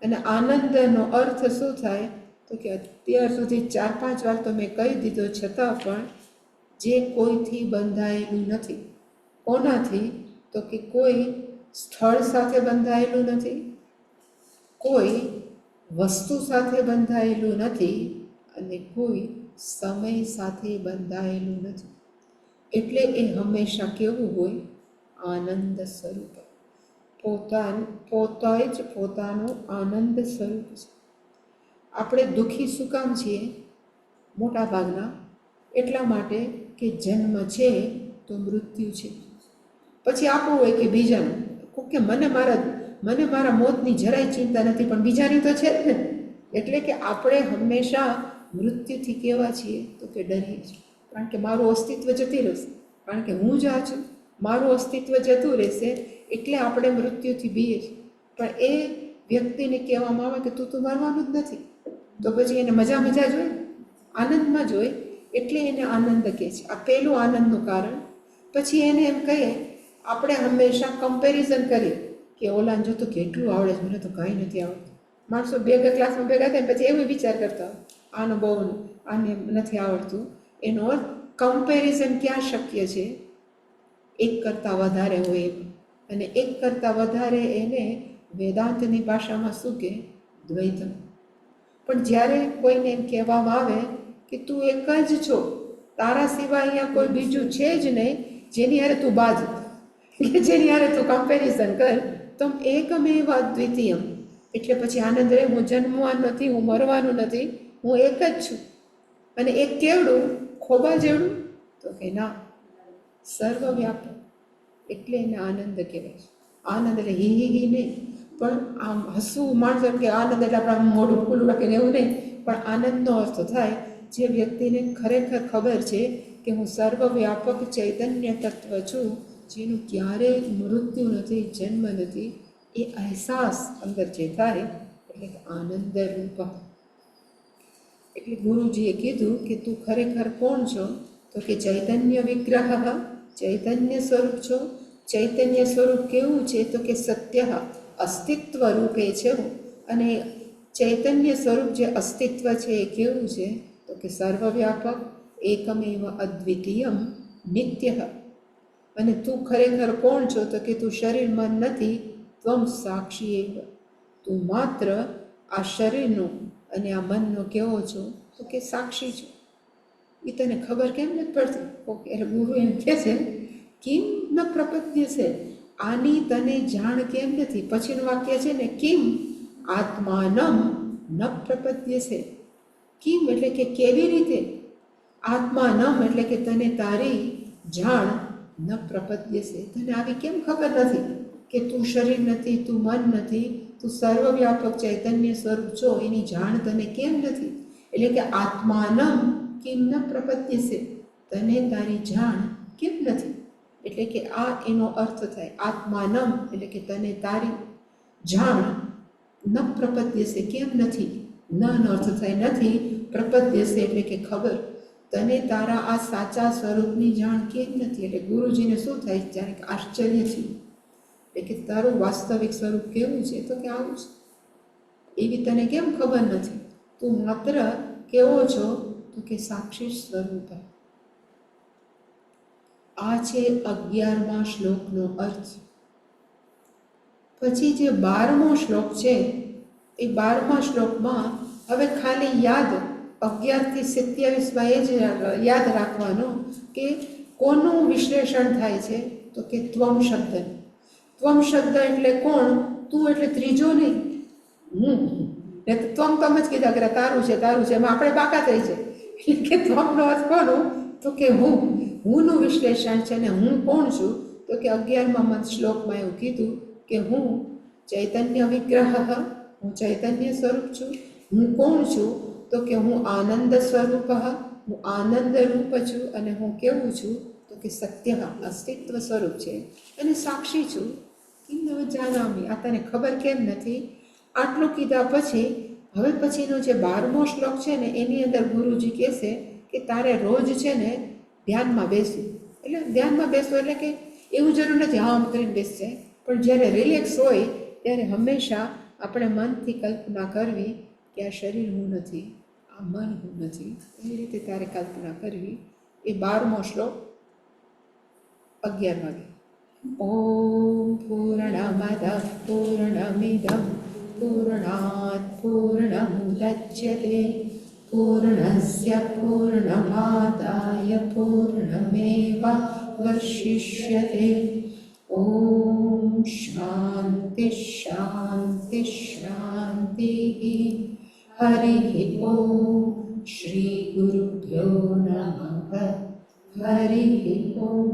અને આનંદનો અર્થ શું થાય? તો કે અત્યાર સુધી 4-5 વાર તો મેં કહી દીધો, છતાં પણ જે કોઈથી બંધાયેલું નથી. કોનાથી? તો કે કોઈ સ્થળ સાથે બંધાયેલું નથી, કોઈ વસ્તુ સાથે બંધાયેલું નથી, અને કોઈ સમય સાથે બંધાયેલું નથી. એટલે એ હંમેશા કેવું હોય? આનંદ સ્વરૂપ. પોતે જ પોતાનું આનંદ સ્વરૂપ છે. આપણે દુઃખી શું કામ છીએ? મોટા ભાગના એટલા માટે કે જન્મ છે તો મૃત્યુ છે. પછી આપણું હોય કે બીજાનું. કે મને મારા મોતની જરાય ચિંતા નથી, પણ બીજાની તો છે જ ને. એટલે કે આપણે હંમેશા મૃત્યુથી કેવા છીએ? તો કે ડરીએ છીએ. કારણ કે મારું અસ્તિત્વ જતી રહેશે, કારણ કે હું જ આ છું, મારું અસ્તિત્વ જતું રહેશે. એટલે આપણે મૃત્યુથી બીએ છીએ. પણ એ વ્યક્તિને કહેવામાં આવે કે તું તો મરવાનું જ નથી, તો પછી એને મજા જોઈએ, આનંદમાં જોઈએ. એટલે એને આનંદ કહે છે. આ પહેલું આનંદનું કારણ. પછી એને એમ કહીએ, આપણે હંમેશા કમ્પેરિઝન કરીએ કે ઓલાને જો તો કેટલું આવડે છે, મને તો કાંઈ નથી આવડતું. માણસો ક્લાસમાં ભેગા થાય પછી એવું વિચાર કરતા હોય, આનો બહુ, આને નથી આવડતું. એનો અર્થ કમ્પેરિઝન ક્યાં શક્ય છે? એક કરતાં વધારે હોય એમ. અને એક કરતાં વધારે એને વેદાંતની ભાષામાં શું કહે? દ્વૈતમ. પણ જ્યારે કોઈને એમ કહેવામાં આવે કે તું એક જ છો, તારા સિવાય અહીંયા કોઈ બીજું છે જ નહીં, જેની હારે તું બાજ, કે જેની હારે તું કમ્પેરિઝન કર, તો એકમેવ અદ્વિતીયમ. એટલે પછી આનંદ રહે. હું જન્મવાનું નથી, હું મરવાનું નથી, હું એક જ છું. અને એક કેવડું? ખોબા જેવડું? તો કે ના, સર્વવ્યાપક. એટલે એને આનંદ કહેવાય છે. આનંદ એટલે હી નહીં, પણ આમ હસવું માણસ એમ કે આનંદ એટલે આપણે મોઢું ખુલ્લું રાખીને એવું નહીં. પણ આનંદનો અર્થ થાય જે વ્યક્તિને ખરેખર ખબર છે કે હું સર્વવ્યાપક ચૈતન્ય તત્વ છું, જેનું ક્યારેય મૃત્યુ નથી, જન્મ નથી. એ અહેસાસ અંદર જે થાય એટલે આનંદ રૂપ. એટલે ગુરુજીએ કીધું કે તું ખરેખર કોણ છો? તો કે ચૈતન્ય વિગ્રહ, ચૈતન્ય સ્વરૂપ છો. ચૈતન્ય સ્વરૂપ કેવું છે? તો કે સત્ય, અસ્તિત્વ રૂપે છે. અને ચૈતન્ય સ્વરૂપ જે અસ્તિત્વ છે એ કેવું છે? તો કે સર્વવ્યાપક, એકમેવ અદ્વિતીયમ, નિત્ય. અને તું ખરેખર કોણ છો? તો કે તું શરીર મન નથી, ત્વમ સાક્ષી એવ. તું માત્ર આ શરીરનો અને આ મનનો કેવો છો? તો કે સાક્ષી છો. એ તને ખબર કેમ નથી પડતી? ઓકે, એટલે ગુરુ એમ કહે છે કિમ ન પ્રપદ્ય છે, આની તને જાણ કેમ નથી? પછીનું વાક્ય છે ને, કિમ આત્માનમ ન પ્રપદ્ય છે. કિમ એટલે કે કેવી રીતે? આત્માનમ એટલે કે તને તારી જાણ ન પ્રપદ્યસે, તને આવી કેમ ખબર નથી કે તું શરીર નથી, તું મન નથી, તું સર્વવ્યાપક ચૈતન્ય સ્વરૂપ છો, એની જાણ તને કેમ નથી? એટલે કે આત્માનમ કેમ ન પ્રપદ્યસે, તને તારી જાણ કેમ નથી? એટલે કે આ એનો અર્થ થાય. આત્માનમ એટલે કે તને તારી જાણ ન પ્રપદ્યસે કેમ નથી? ન અર્થ થાય નથી, પ્રપદ્યસે એટલે કે ખબર. તને તારા આ સાચા સ્વરૂપની જાણ કેમ નથી? એટલે ગુરુજીને શું થાય? જ્યારે આશ્ચર્ય થયું, એટલે કે તારું વાસ્તવિક સ્વરૂપ કેવું છે? તો કે આવું છે. એવી તને કેમ ખબર નથી? તું માત્ર કેવો છો? તો કે સાક્ષી સ્વરૂપ. આ છે 11મા શ્લોકનો અર્થ. પછી જે 12મો શ્લોક છે, એ 12મા શ્લોકમાં હવે ખાલી યાદ 11 થી 27 એ જ યાદ રાખવાનું કે કોનું વિશ્લેષણ થાય છે? તો કે ત્વમ શબ્દ. ત્વમ શબ્દ એટલે કોણ? તું એટલે ત્રીજો નહીં, હું. ત્વમ તમ જ કીધા કે તારું છે, તારું છે, એમાં આપણે બાકાત રહી છે. એટલે કે ત્વમનો અર્થ કોનું? તો કે હુંનું વિશ્લેષણ છે. ને હું કોણ છું? તો કે 11મા શ્લોકમાં એવું કીધું કે હું ચૈતન્ય વિગ્રહ, હું ચૈતન્ય સ્વરૂપ છું. હું કોણ છું? તો કે હું આનંદ સ્વરૂપ, હું આનંદ રૂપ છું. અને હું કેવું છું? તો કે સત્ય, અસ્તિત્વ સ્વરૂપ છે. અને સાક્ષી છું. કિમ ન જાનામિ, આ તને ખબર કેમ નથી? આટલું કીધા પછી હવે પછીનો જે 12મો શ્લોક છે ને, એની અંદર ગુરુજી કહેશે કે તારે રોજ છે ને ધ્યાનમાં બેસવું. એટલે ધ્યાનમાં બેસવું એટલે કે એવું જરૂર નથી આમ કરીને બેસશે, પણ જ્યારે રિલેક્સ હોય ત્યારે હંમેશા આપણે મનથી કલ્પના કરવી કે આ શરીર હું નથી, આ મન હું નથી. એવી રીતે તારે કલ્પના કરવી. એ 12મો શ્લોક 11 વાગે. ઓમ પૂર્ણમદ પૂર્ણમિદં પૂર્ણાત પૂર્ણમુદચ્યતે પૂર્ણસ્ય પૂર્ણમાદાય પૂર્ણમેવાવશિષ્યતે. ઓમ શાંતિ શાંતિ શાંતિ. હરિ ઓમ. શ્રી ગુરુભ્યો નમઃ. હરિ ઓમ.